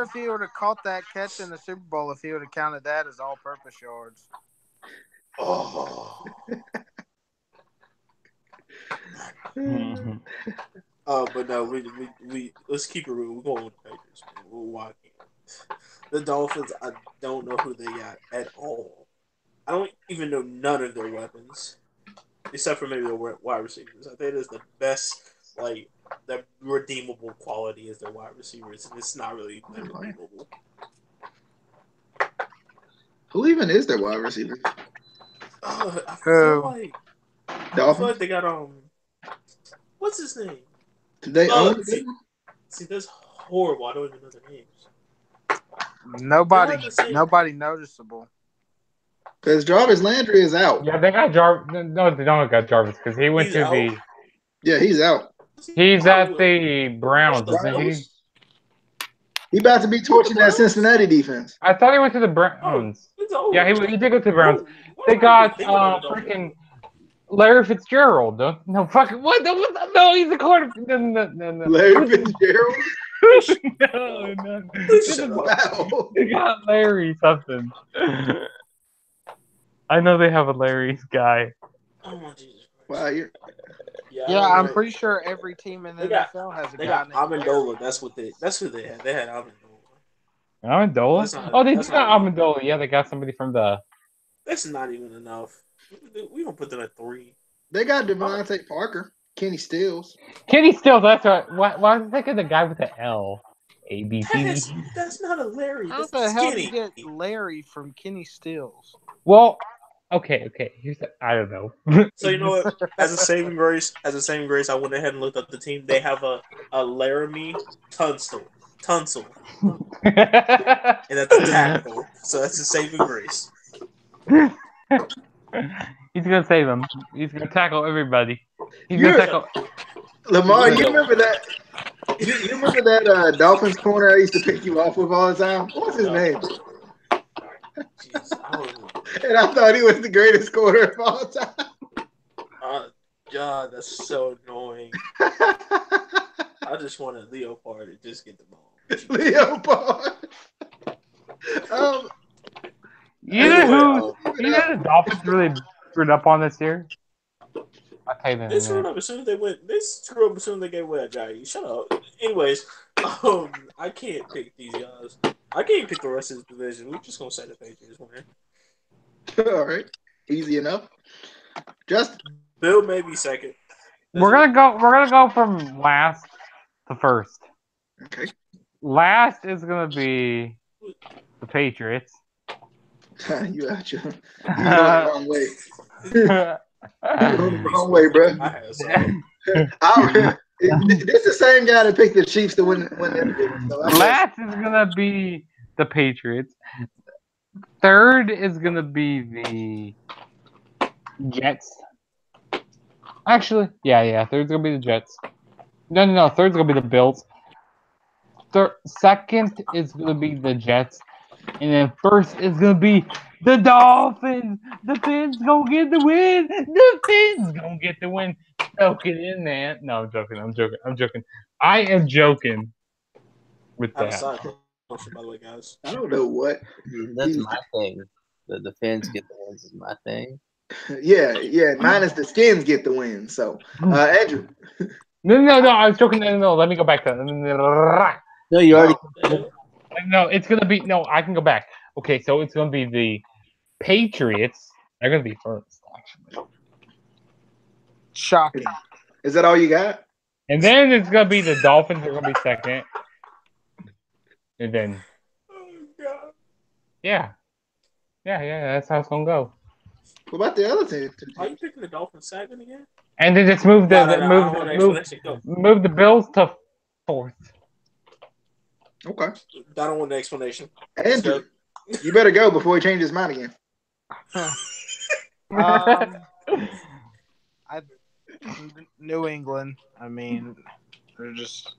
if he would have caught that catch in the Super Bowl if he would have counted that as all-purpose yards. Oh. But no, we let's keep it real. We're going with the Patriots. We're walking. The Dolphins, I don't know who they got at all. I don't even know none of their weapons, except for maybe their wide receivers. I think it's the best, like, the redeemable quality is their wide receivers, and it's not really that redeemable. Who even is their wide receiver? I feel like Dolphins? they got what's his name? Did they own? See, that's horrible. I don't even know their names. Nobody noticeable. Because Jarvis Landry is out. Yeah, they got Jarvis. No, they don't got Jarvis because he went to the. Yeah, he's out. He's at the Browns, isn't he? He about to be torching that Cincinnati defense. I thought he went to the Browns. Yeah, he did go to the Browns. They got freaking Larry Fitzgerald. No, fucking what? No, he's the quarterback. No. Larry Fitzgerald. No. Wow. They got Larry something. I know they have a Larry's guy. Oh, Jesus Christ. Wow, Yeah, I'm pretty sure every team in the NFL has a guy. They got Amendola. That's who they had. They had Amendola. Amendola? Oh, they did got Amendola. Yeah, they got somebody from the. That's not even enough. We don't put them at 3. They got Devontae Parker, Kenny Stills. Kenny Stills. That's right. Why was I thinking the guy with the L? ABC. That's not a Larry. How the hell did you get Larry from Kenny Stills? Well, okay. I don't know. So you know what? As a saving grace, I went ahead and looked up the team. They have a Laramie Tunsil, and that's a tackle. So that's a saving grace. He's gonna save him. He's gonna tackle everybody. He's gonna tackle. Lamar, you remember that? You remember that Dolphins corner I used to pick you off with all the time? What's his name? Jeez, and I thought he was the greatest corner of all time. God, that's so annoying. I just wanted Leopard to just get the ball. Leopard. You know the Dolphins really screwed up on this year? I'll tell you that. They screwed up as soon as they went. They screwed up as soon as they gave away a Jai. Shut up. Anyways, I can't pick these guys. I can't pick the rest of the division. We're just gonna say the Patriots win. All right, easy enough. Just Bill may be second. We're gonna go from last to first. Okay. Last is gonna be the Patriots. You going the wrong way. The wrong way, bro. This is the same guy that picked the Chiefs to win the division. So last is gonna be the Patriots. third is gonna be the Jets. Actually, yeah. Third's gonna be the Jets. No. Third's gonna be the Bills. Second is gonna be the Jets, and then first is gonna be the Dolphins. The Fins gonna get the win. The Fins gonna get the win. Soak it in, man. No, I'm joking. I am joking with I have a that. side question, by the way, guys. I don't know what. That's my thing. The fans get the wins is my thing. Yeah. Minus the Skins get the win. So, Andrew. No. I was joking. No. Let me go back to that. No, you already. No, it's gonna be no. I can go back. Okay, so it's gonna be the Patriots. They're gonna be first, actually. Shocking. Is that all you got? And then it's gonna be the Dolphins. They're gonna be second. And then, yeah. That's how it's gonna go. What about the other team? Are you picking the Dolphins second again? And then just move move the Bills to fourth. Okay. I don't want the explanation. Andrew, you better go before he changes his mind again. New England. I mean, they're just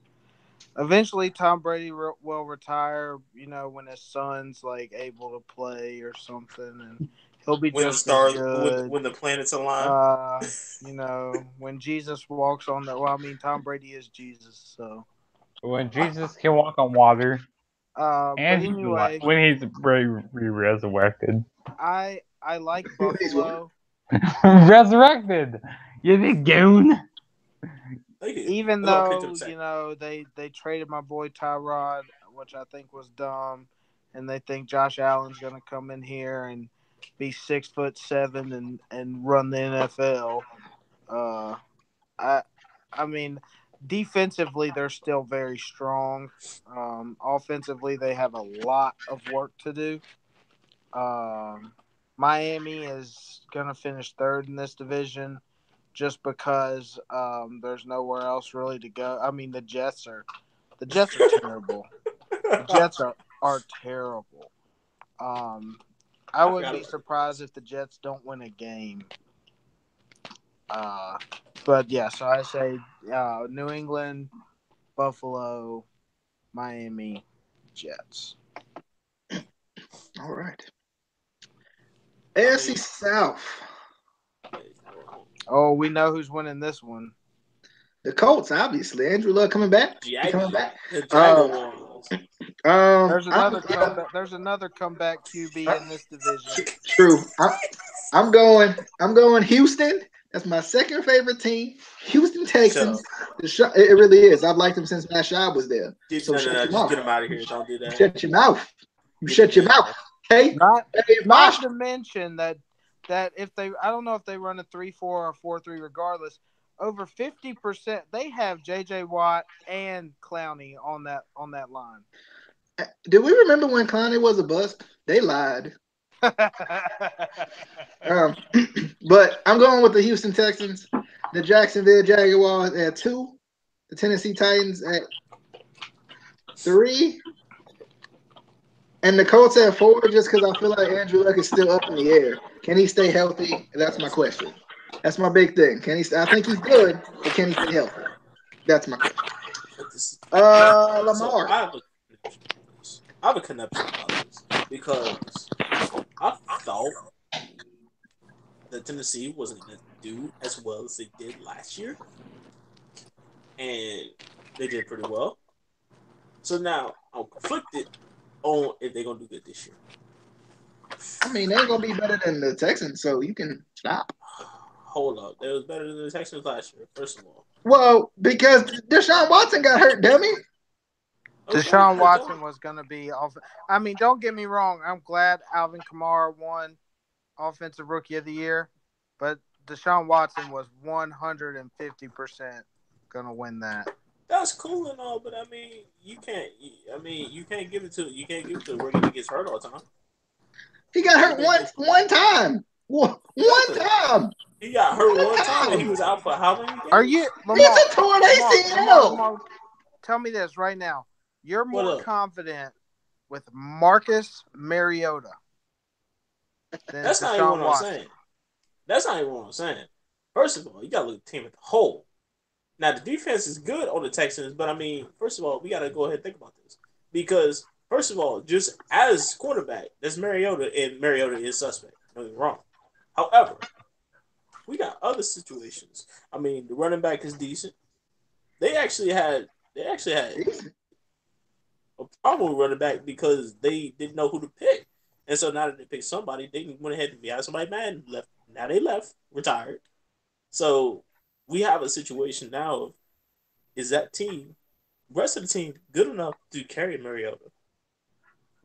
eventually Tom Brady will retire. You know, when his son's like able to play or something, and he'll be when just the stars, as good. when the planets align. You know, when Jesus walks on the. Well, I mean, Tom Brady is Jesus, so. When Jesus can walk on water. But anyway, when he's resurrected. I like Buffalo. Resurrected. You big goon. Even though, you know, they traded my boy Tyrod, which I think was dumb, and they think Josh Allen's gonna come in here and be 6'7" and run the NFL. I mean, defensively they're still very strong. Offensively they have a lot of work to do. Miami is gonna finish third in this division just because there's nowhere else really to go. I mean, the Jets are terrible. The Jets are terrible. I wouldn't be surprised if the Jets don't win a game. But yeah, so I say New England, Buffalo, Miami, Jets. All right. AFC South. Oh, we know who's winning this one. The Colts, obviously. Andrew Luck coming back. Coming back. There's another comeback QB in this division. True. I'm going Houston. That's my second favorite team. Houston Texans. It really is. I've liked them since Matt Schaub was there. Just get him out of here. Don't do that. Shut your mouth. Shut your mouth. Okay? Not to mention that if they, I don't know if they run a 3-4 or 4-3 regardless, over 50% they have J.J. Watt and Clowney on that line. Do we remember when Clowney was a bust? They lied. But I'm going with the Houston Texans, the Jacksonville Jaguars at 2, the Tennessee Titans at 3, and the Colts at 4. Just because I feel like Andrew Luck is still up in the air. Can he stay healthy? That's my question. That's my big thing. Can he? I think he's good, but can he stay healthy? That's my question. Lamar. So I have a connection about this because I thought that Tennessee wasn't going to do as well as they did last year, and they did pretty well. So now I'm conflicted on if they're going to do good this year. I mean, they ain't going to be better than the Texans, so you can stop. Hold up. They was better than the Texans last year, first of all. Well, because Deshaun Watson got hurt, dummy. Deshaun Watson was going to be off. I mean, don't get me wrong. I'm glad Alvin Kamara won Offensive Rookie of the Year, but Deshaun Watson was 150% going to win that. That's cool and all, but I mean, you can't give it to the rookie that gets hurt all the time. He got hurt one time. One time. He got hurt one time and he was out for how many games? Are you? Lamar, it's a torn ACL. Lamar, tell me this right now. You're more confident with Marcus Mariota than That's not even Deshaun what I'm Watson. saying. That's not even what I'm saying. First of all, you got to look at the team as a whole. Now, the defense is good on the Texans, but I mean, first of all, we got to go ahead and think about this. Because, first of all, just as quarterback, there's Mariota, and Mariota is suspect. Don't get me wrong. However, we got other situations. I mean, the running back is decent. They actually had a problem with running back because they didn't know who to pick. And so now that they picked somebody, they went ahead and had somebody mad and left. Now they left, retired. So we have a situation now of, is that team, rest of the team, good enough to carry Mariota?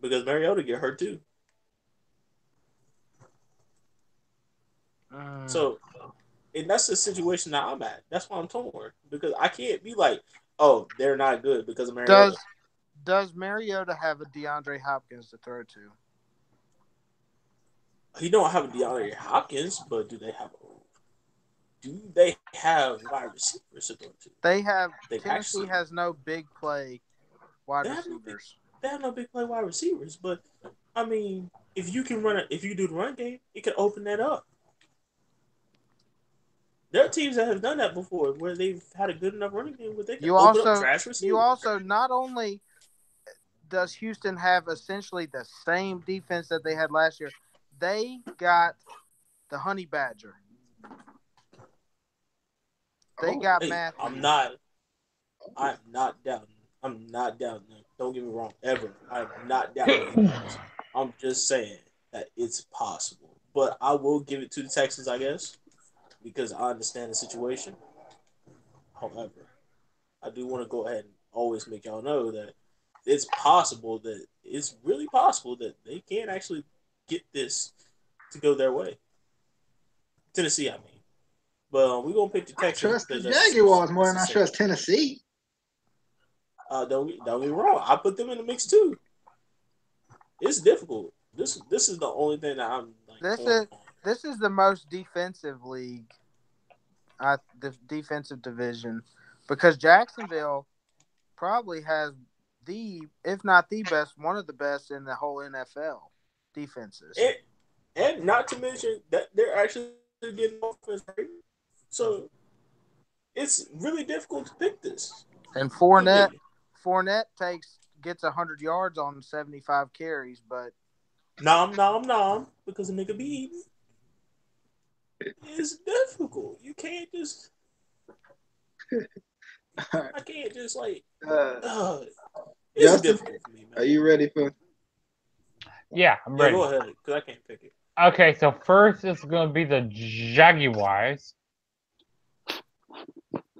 Because Mariota get hurt too. So, and that's the situation that I'm at. That's why I'm torn. Because I can't be like, oh, they're not good because of Mariota. Does Mariota have a DeAndre Hopkins to throw to? He don't have a DeAndre Hopkins, but do they have wide receivers to throw to? They have. Tennessee has no big play wide receivers. They have no big play wide receivers, but I mean, if you do the run game, it could open that up. There are teams that have done that before, where they've had a good enough running game where they can open up trash receivers. You also, not only does Houston have essentially the same defense that they had last year, they got the Honey Badger. They got Matthews. I'm not doubting. I'm not doubting them. Don't get me wrong, ever. I'm not doubting them. I'm just saying that it's possible. But I will give it to the Texans, I guess, because I understand the situation. However, I do want to go ahead and always make y'all know that it's really possible that they can't actually get this to go their way. Tennessee, I mean. But we're going to pick the Texans. I trust the Jaguars more than I trust Tennessee. Don't get me wrong. I put them in the mix too. It's difficult. This is the only thing that I'm like. This is the most defensive league, the defensive division, because Jacksonville probably has if not the best, one of the best in the whole NFL defenses. And not to mention that they're actually getting offense right. So it's really difficult to pick this. And Fournette gets 100 yards on 75 carries, but nom, because the nigga be eating. It's difficult. You can't just. I can't just like. It's Justin, difficult for me, man. Are you ready for? Yeah, I'm ready. Go ahead, because I can't pick it. Okay, so first it's going to be the Jaguars.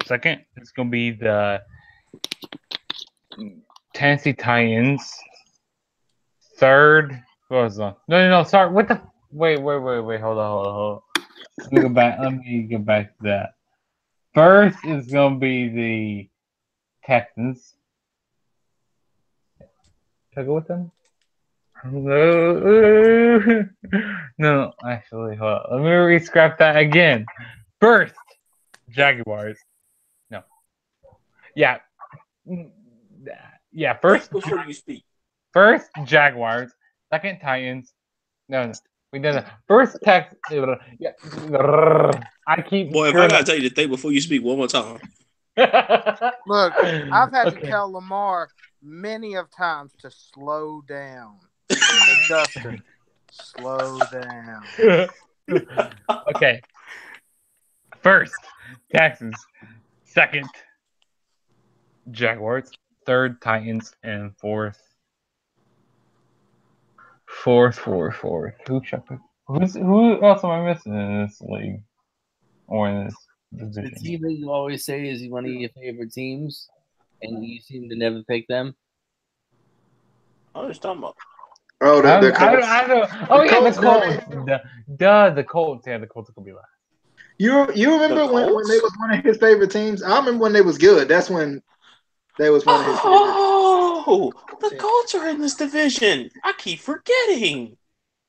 Second, it's going to be the Tennessee Titans. Third, what was that? No, sorry. What the? Wait. Hold on. Let me go back to that. First is going to be the Texans. Should I go with them? No, actually, hold on. Let me re-scrap that again. First, Jaguars. No. Yeah. First. Before you speak. First, Jaguars. Second, Titans. No. We did it. First, Texans. Yeah. I keep. Boy, if I gotta tell you to think before you speak one more time. Look, I've had to tell Lamar many of times to slow down. Justin, slow down. Okay. First, Texans. Second, Jaguars. Third, Titans. And fourth. Who else am I missing in this league? Or in this division? The team that you always say is one of your favorite teams, and you seem to never pick them. I'm just talking about. Oh, the Colts. The Colts. The Colts. Yeah, the Colts could be last. You remember when they was one of his favorite teams? I remember when they was good. That's when they was one of his favorite. Oh, the Colts are in this division. I keep forgetting.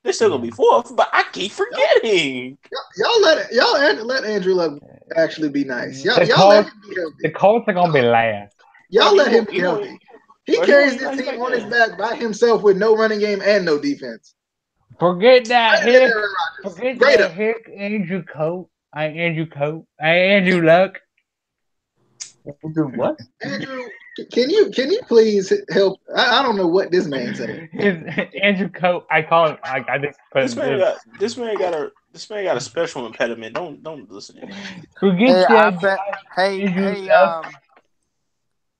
They're still gonna be fourth, but I keep forgetting. Y'all let Andrew Luck actually be nice. Y'all let him be healthy. The Colts are gonna be last. Y'all let him be healthy. He carries this team on his back by himself with no running game and no defense. Forget that Better than Hick. Aaron Rodgers. Forget Greater. that Hick. Andrew Coat. Andrew Luck. Andrew what? Andrew, can you please help? I don't know what this man said. Andrew Coat. I call him. I just put this man got a special impediment. Don't listen to him. Forget that.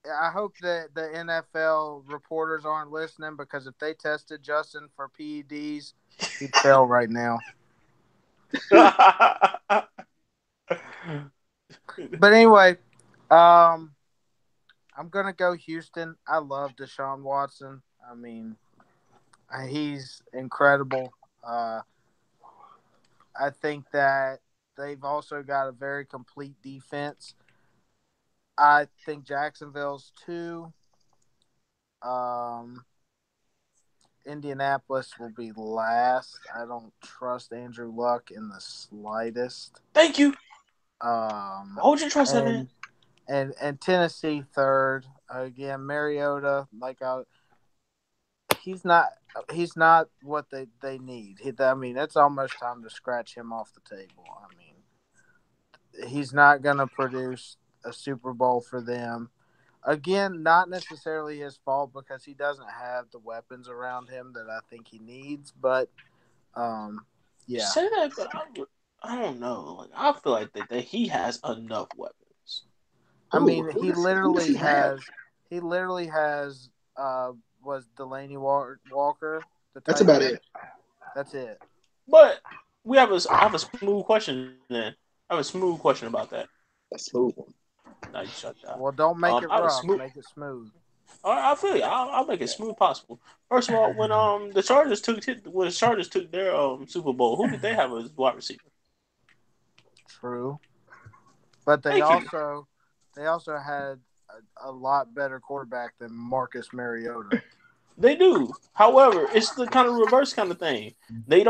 I hope that the NFL reporters aren't listening because if they tested Justin for PEDs, he'd fail right now. But anyway, I'm gonna go Houston. I love Deshaun Watson. I mean, he's incredible. I think that they've also got a very complete defense. I think Jacksonville's 2. Indianapolis will be last. I don't trust Andrew Luck in the slightest. Thank you. Why would you trust that man? And Tennessee 3rd. Again, Mariota, he's not what they need. It's almost time to scratch him off the table. I mean, he's not going to produce a Super Bowl for them. Again, not necessarily his fault because he doesn't have the weapons around him that I think he needs. But, yeah. You say that, but I don't know. Like, I feel like that he has enough weapons. I mean, he literally has. Was Delaney Walker? That's about it. That's it. But I have a smooth question then. I have a smooth question about that. A smooth one. No, you shut that. Well, don't make it rough. Make it smooth. All right, I feel you. I'll make it smooth possible. First of all, when the Chargers took their Super Bowl, who did they have as wide receiver? True, but they also had a lot better quarterback than Marcus Mariota. They do. However, it's the kind of reverse kind of thing. They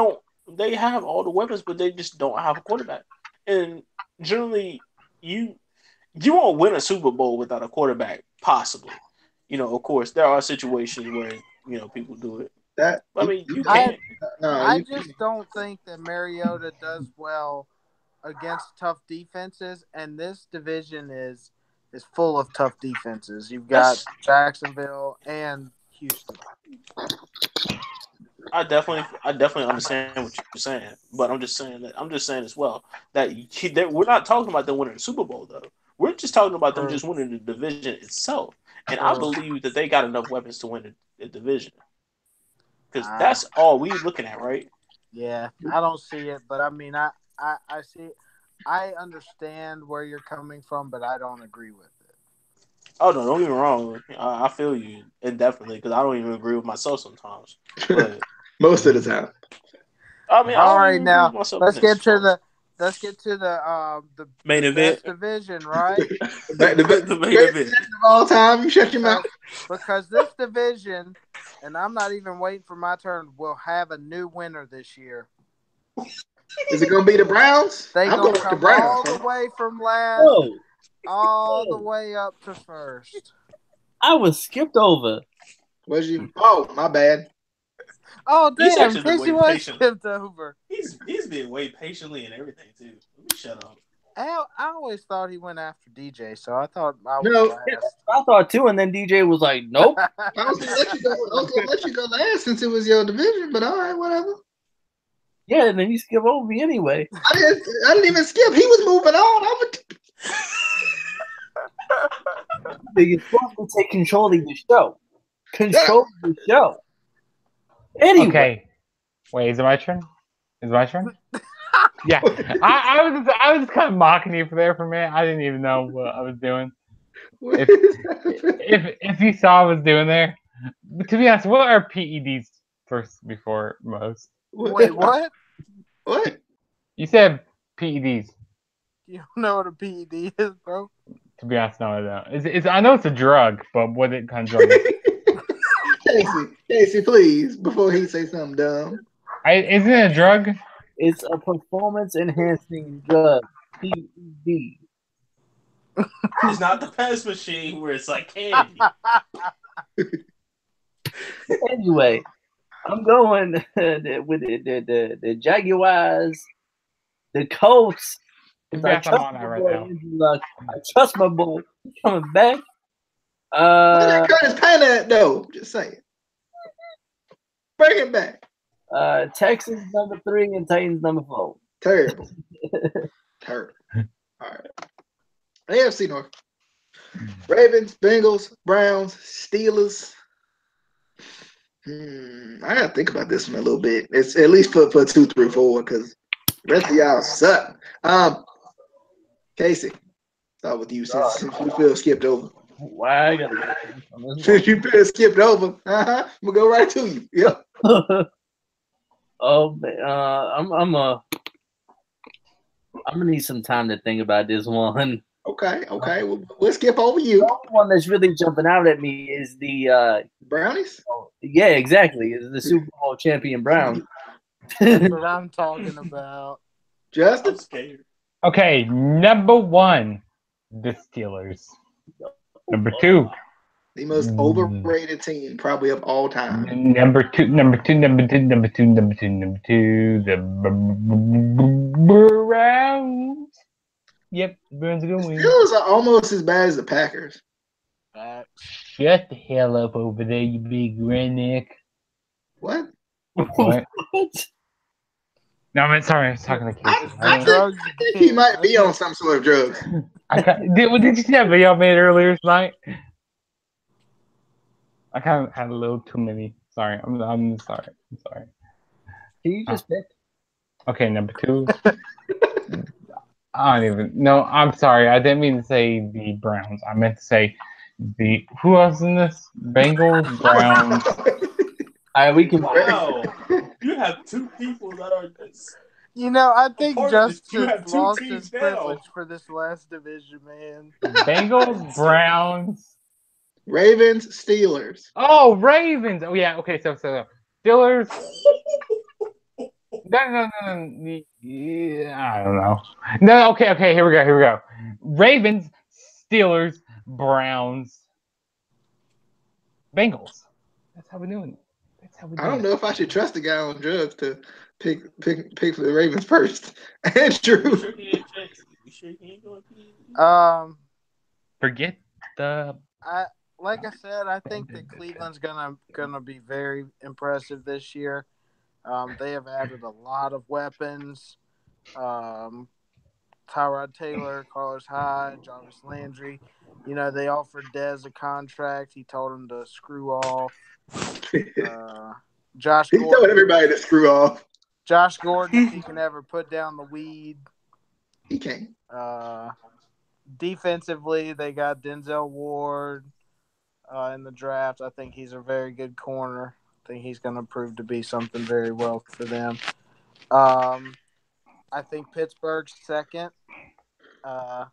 have all the weapons, but they just don't have a quarterback. And generally, you won't win a Super Bowl without a quarterback, possibly. Of course, there are situations where, people do it. You can't. I just don't think that Mariota does well against tough defenses, and this division is full of tough defenses. You've got Jacksonville and Houston. I definitely understand what you're saying, but I'm just saying as well that we're not talking about them winning the Super Bowl though. We're just talking about them just winning the division itself, and I believe that they got enough weapons to win the division because that's all we're looking at, right? Yeah, I don't see it, but I mean, I see it. I understand where you're coming from, but I don't agree with it. Oh no, don't get me wrong. I feel you indefinitely because I don't even agree with myself sometimes. But most of the time. I mean, all right, now let's get to the main event division, right? the main event of all time. You shut your mouth because this division, and I'm not even waiting for my turn, will have a new winner this year. Is it going to be the Browns? They're going to come all the way from last, all the way up to first. I was skipped over. Was you? Oh, my bad. Oh, damn. Casey was skipped over. He's been waiting patiently and everything, too. Let me shut up. I always thought he went after DJ, so I thought I was last. I thought too, and then DJ was like, nope. I was going to let you go last since it was your division, but all right, whatever. Yeah, and then you skip over me anyway. I didn't even skip. He was moving on. You're supposed to take control of the show. Control the show. Anyway. Okay. Wait, is it my turn? Yeah. I was kind of mocking you for a minute. I didn't even know what I was doing. If you saw what I was doing there. But to be honest, what are PEDs first before most? Wait, what? What? You said PEDs. You don't know what a PED is, bro? To be honest, no, I don't. I know it's a drug, but what kind of drug is it? Casey, please, before he say something dumb. Isn't it a drug? It's a performance-enhancing drug. PED. It's not the PES machine where it's like candy. Anyway. I'm going with the Jaguars, the Colts. Congrats, I'm on that right now. I trust my boy. He's coming back. Where did Curtis Payne at, though? Just saying. Bring it back. Texans number 3 and Titans number 4. Terrible. Terrible. All right. AFC North. Ravens, Bengals, Browns, Steelers. I gotta think about this one a little bit. It's at least for 2, 3, 4 because the rest of y'all suck. Casey, start with you since you feel skipped over. Why I gotta Since you feel skipped over, I'm gonna go right to you. Yep. Oh man, I'm gonna need some time to think about this one. Okay. We'll skip over you. The only one that's really jumping out at me is the Brownies. Yeah, exactly. It's the Super Bowl champion Browns. That's what I'm talking about. Justin. I'm scared. Okay, number 1, the Steelers. Number 2, The most overrated team probably of all time. Number two, the Browns. Yep, the Browns are gonna win. Steelers are almost as bad as the Packers. Shut the hell up over there, you big redneck. What? What? No, I'm sorry, I was talking to Casey. I think he might be on some sort of drugs. Did you see that video I made earlier tonight? I kind of had a little too many. Sorry, I'm sorry. I'm sorry. Can you just pick? Okay, number 2. I don't even. No, I'm sorry. I didn't mean to say the Browns. I meant to say the. Who else in this? Bengals, Browns. All right, we can. Wow, you have 2 people that are this. You know, I think Justin have 2 lost teams his now. privilege for this last division, man. Bengals, Browns. Ravens, Steelers. Oh, Ravens. Oh yeah. Okay. So Steelers. No. Yeah, I don't know. No. Okay. Here we go. Ravens, Steelers, Browns, Bengals. That's how we're doing it. I don't know if I should trust the guy on drugs to pick for the Ravens first. Andrew. Forget the. Like I said, I think that Cleveland's gonna be very impressive this year. They have added a lot of weapons. Tyrod Taylor, Carlos Hyde, Jarvis Landry. You know, they offered Dez a contract. He told him to screw off. Josh He Gordon. told everybody to screw off. Josh Gordon, if he can ever put down the weed. He can't. Defensively, they got Denzel Ward in the draft. I think he's a very good corner. I think he's going to prove to be something very well for them. I think Pittsburgh's second. I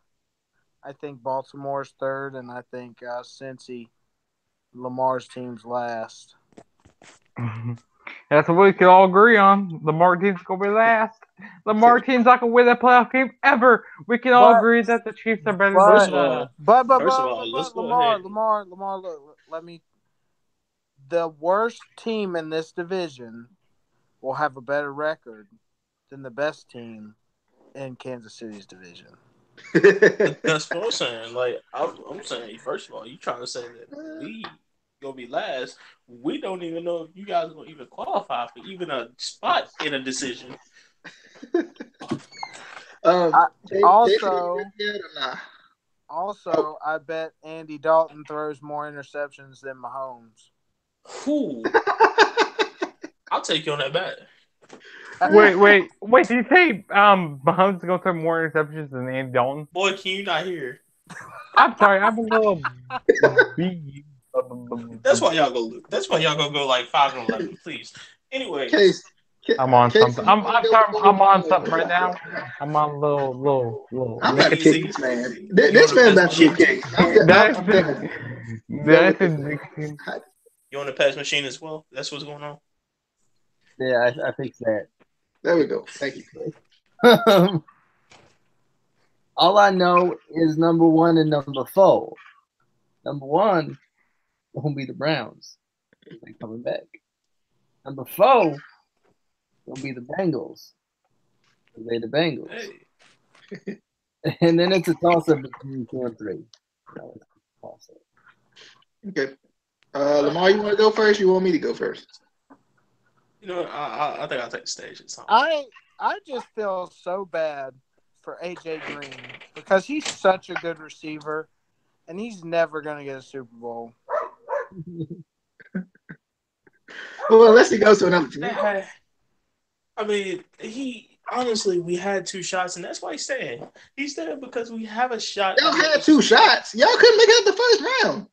think Baltimore's third, and I think Cincy, Lamar's team's last. That's what we can all agree on. Lamar team's gonna be last. Lamar team's not gonna win that playoff game ever. We can all agree that the Chiefs are better First than. of all, let's go Lamar, ahead. Lamar, look, let me. The worst team in this division will have a better record than the best team in Kansas City's division. That's what I'm saying. Like, I'm saying, first of all, you trying to say that we gonna be last? We don't even know if you guys are gonna even qualify for even a spot in a decision. Also, I bet Andy Dalton throws more interceptions than Mahomes. Who? I'll take you on that bet. Wait! Did you say Mahomes is gonna throw more interceptions than Andy Dalton? Boy, can you not hear? I'm sorry, I'm a little. That's why y'all go. That's why y'all gonna go like 5-11. Please. Anyway, I'm on something. I'm sorry. I'm on something right now. I'm on a little. I'm about to kick this man. This man's about to get kicked. You on the pass machine as well? That's what's going on. Yeah, I fixed that. There we go. Thank you. All I know is number 1 and number 4. Number 1 won't be the Browns. They're coming back. Number 4 will be the Bengals. They're the Bengals. Hey. And then it's a toss-up between 2 and 3. Okay. Lamar, you want to go first? You want me to go first? You know what? I think I'll take the stage at some. I just feel so bad for AJ Green because he's such a good receiver, and he's never going to get a Super Bowl. Well, unless he goes to another team. I mean, we had 2 shots, and that's why he's staying. He's staying because we have a shot. Y'all had 2 shots. Y'all couldn't make it out the first round.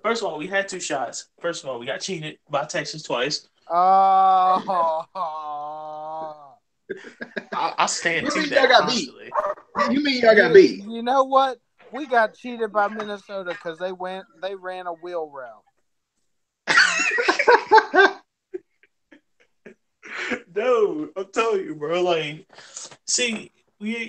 First of all, we had 2 shots. First of all, we got cheated by Texas twice. Oh. I stand to y'all that got constantly. beat? You mean y'all got beat? You know what? We got cheated by Minnesota because they ran a wheel route. No, I'm telling you, bro. Like, we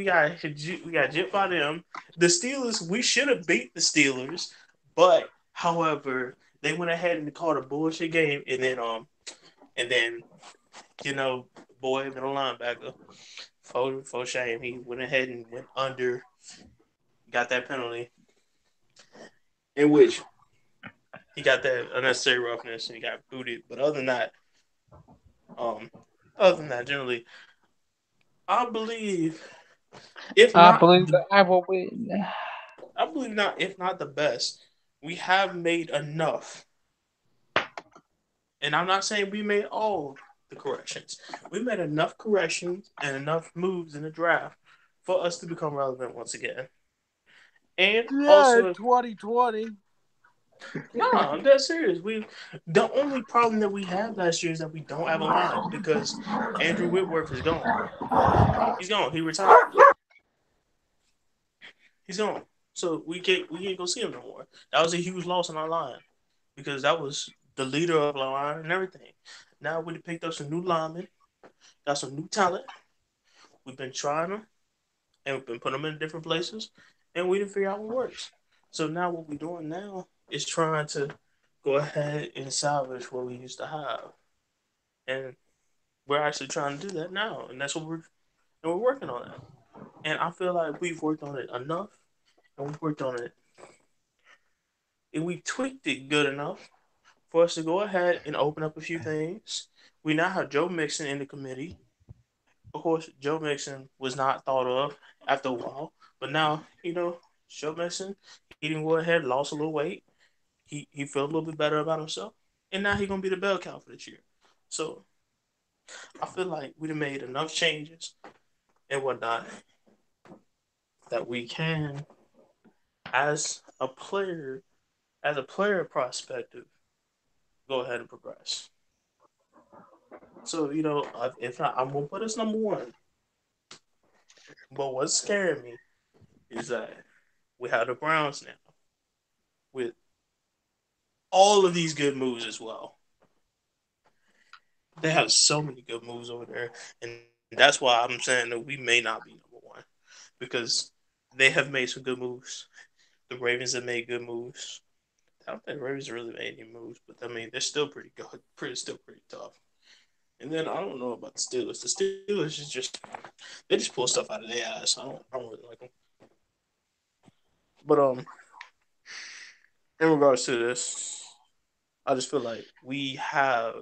got gypped by them. The Steelers, we should have beat the Steelers, but however, they went ahead and called a bullshit game, and then you know, boy, middle linebacker, for shame, he went ahead and went under, got that penalty, in which he got that unnecessary roughness and he got booted. But other than that, generally, I believe if not, that I will win. I believe not, if not the best, we have made enough. And I'm not saying we made all the corrections. We made enough corrections and enough moves in the draft for us to become relevant once again. And also, 2020. No, I'm dead serious. The only problem that we have last year is that we don't have a line because Andrew Whitworth is gone. He's gone. He retired. He's gone. So we can't go see him no more. That was a huge loss in our line because that was the leader of our line and everything. Now we picked up some new linemen, got some new talent. We've been trying them, and we've been putting them in different places, and we didn't figure out what works. So now what we're doing now is trying to go ahead and salvage what we used to have. And we're actually trying to do that now. And that's what we're working on it. And I feel like we've worked on it enough. And we've worked on it. And we tweaked it good enough for us to go ahead and open up a few things. We now have Joe Mixon in the committee. Of course, Joe Mixon was not thought of after a while. But now, Joe Mixon, he didn't go ahead, lost a little weight. He felt a little bit better about himself. And now he's going to be the bell cow for this year. So, I feel like we've made enough changes and whatnot that we can, as a player prospective, go ahead and progress. So, if not, I'm going to put us number 1. But what's scaring me is that we have the Browns now with all of these good moves as well. They have so many good moves over there, and that's why I'm saying that we may not be number 1 because they have made some good moves. The Ravens have made good moves. I don't think the Ravens really made any moves, but I mean they're still pretty good, still pretty tough. And then I don't know about the Steelers. The Steelers is just pull stuff out of their ass. I don't really like them. But in regards to this, I just feel like we have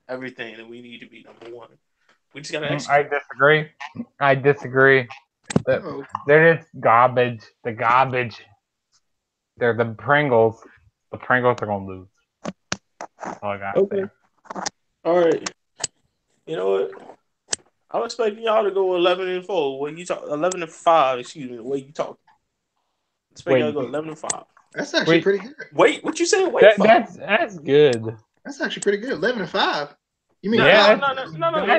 everything that we need to be number 1. We just gotta execute. I disagree. They're just garbage. The garbage. They're the Pringles. The Pringles are gonna lose. That's all I got. Okay. All right. You know what? I'm expecting y'all to go 11-4. When you talk 11-5, excuse me, the way you talk. I'm expecting y'all to go 11-5. That's actually pretty good. Wait, what you saying? That's good. That's actually pretty good. 11-5. You mean no. The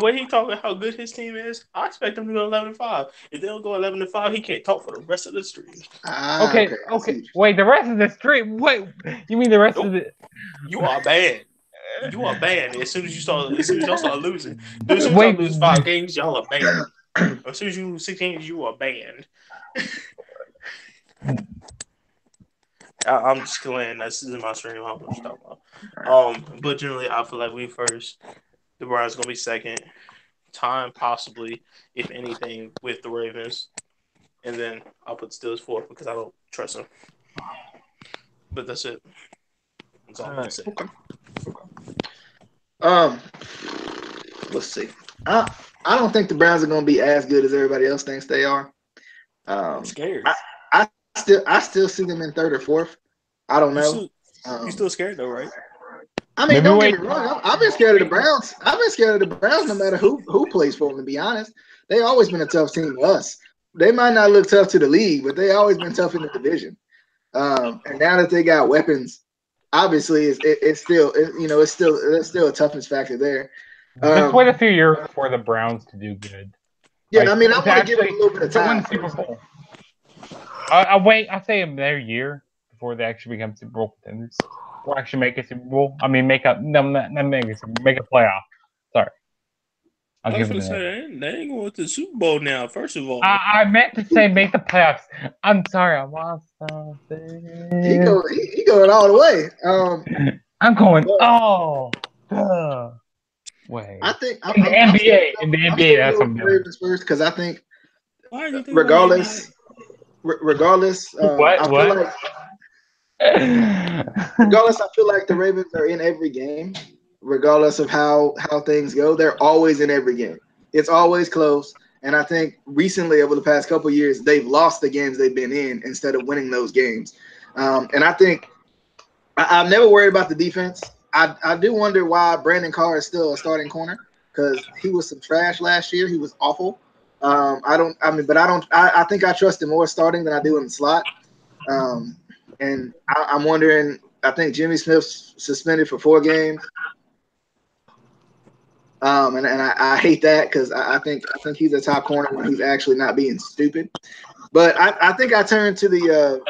way he talking, how good his team is, I expect him to go 11-5. If they don't go 11-5, he can't talk for the rest of the stream. Okay. Wait, the rest of the stream. Wait, you mean the rest of the? You are banned. You are banned as soon as y'all start losing. As soon as y'all lose 5 games, y'all are banned. As soon as you lose 6 games, you are banned. I'm just glad this is my stream. I'm gonna stop off. But generally, I feel like we first. The Browns gonna be second. Time possibly, if anything, with the Ravens, and then I'll put Steelers fourth because I don't trust them. But that's it. That's all I'm gonna say. Let's see. I don't think the Browns are going to be as good as everybody else thinks they are. I'm scared. I still see them in third or fourth. I don't know. You still scared though, right? I mean, don't get me wrong. I've been scared of the Browns. I've been scared of the Browns no matter who plays for them, to be honest. They always been a tough team to us. They might not look tough to the league, but they always been tough in the division. And now that they got weapons, obviously it's still a toughness factor there. Just wait a few years for the Browns to do good. Yeah, like, I mean, I want to give them a little bit of time. To win the Super Bowl. I say another year before they actually become Super Bowl contenders. Or actually make a Super Bowl. I mean, make a playoff. Sorry. I was going to say, they ain't going to the Super Bowl now, first of all. I meant to say make the playoffs. I'm sorry, I lost something. He going all the way. I'm going all the way. I think in the NBA, that's something Ravens first because I think regardless, regardless, I feel like the Ravens are in every game. Regardless of how things go, they're always in every game. It's always close. And I think recently, over the past couple of years, they've lost the games they've been in instead of winning those games. And I think I've never worried about the defense. I do wonder why Brandon Carr is still a starting corner because he was some trash last year. He was awful. I think I trust him more starting than I do in the slot. And I'm wondering. I think Jimmy Smith's suspended for 4 games. And I hate that because I think he's a top corner when he's actually not being stupid. But I think I turn to the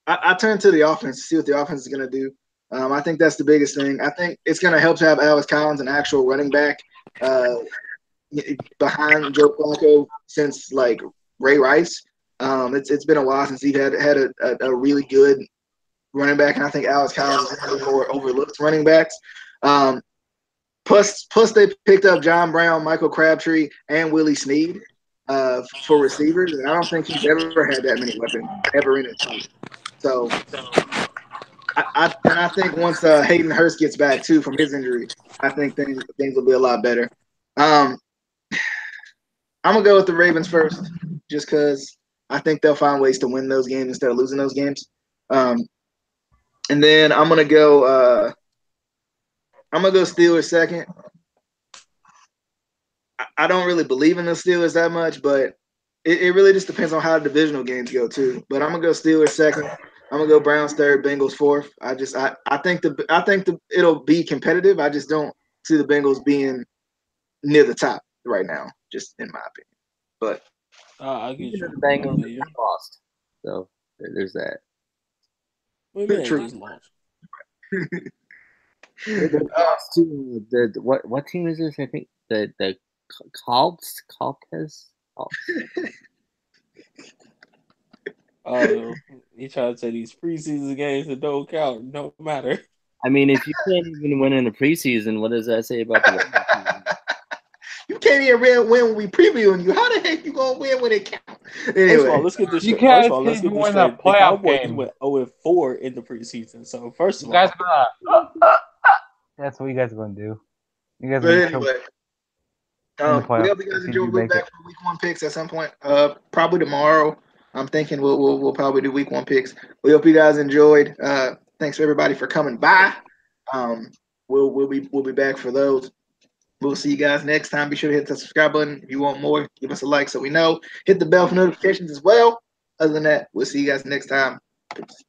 offense to see what the offense is going to do. I think that's the biggest thing. I think it's going to help to have Alex Collins, an actual running back, behind Joe Flacco since like Ray Rice. It's been a while since he had a really good running back, and I think Alex Collins is one of the more overlooked running backs. Plus they picked up John Brown, Michael Crabtree, and Willie Snead for receivers, and I don't think he's ever had that many weapons ever in his team. So I think once Hayden Hurst gets back too from his injury, I think things will be a lot better. I'm gonna go with the Ravens first, just because I think they'll find ways to win those games instead of losing those games. And then I'm gonna go Steelers second. I don't really believe in the Steelers that much, but it really just depends on how the divisional games go too. But I'm gonna go Steelers second. I'm gonna go Browns third, Bengals fourth. I think it'll be competitive. I just don't see the Bengals being near the top right now, just in my opinion. But I get you. The Bengals lost, so there's that. True. What team is this? I think the Colts. You try to say these preseason games that don't count, don't matter. I mean, if you can't even win in the preseason, what does that say about the? You can't even win when we previewing you. How the heck you gonna win when it counts? Anyway, first of all, let's get this straight. First of all, let's get this straight. The Cowboys went 0-4 in the preseason. So first of all, that's what you guys are gonna do. You guys. But anyway, we hope you guys enjoy. We'll be back for week 1 picks at some point. Probably tomorrow. I'm thinking we'll probably do week 1 picks. We hope you guys enjoyed. Thanks everybody for coming by. We'll be back for those. We'll see you guys next time. Be sure to hit the subscribe button. If you want more, give us a like so we know. Hit the bell for notifications as well. Other than that, we'll see you guys next time. Peace.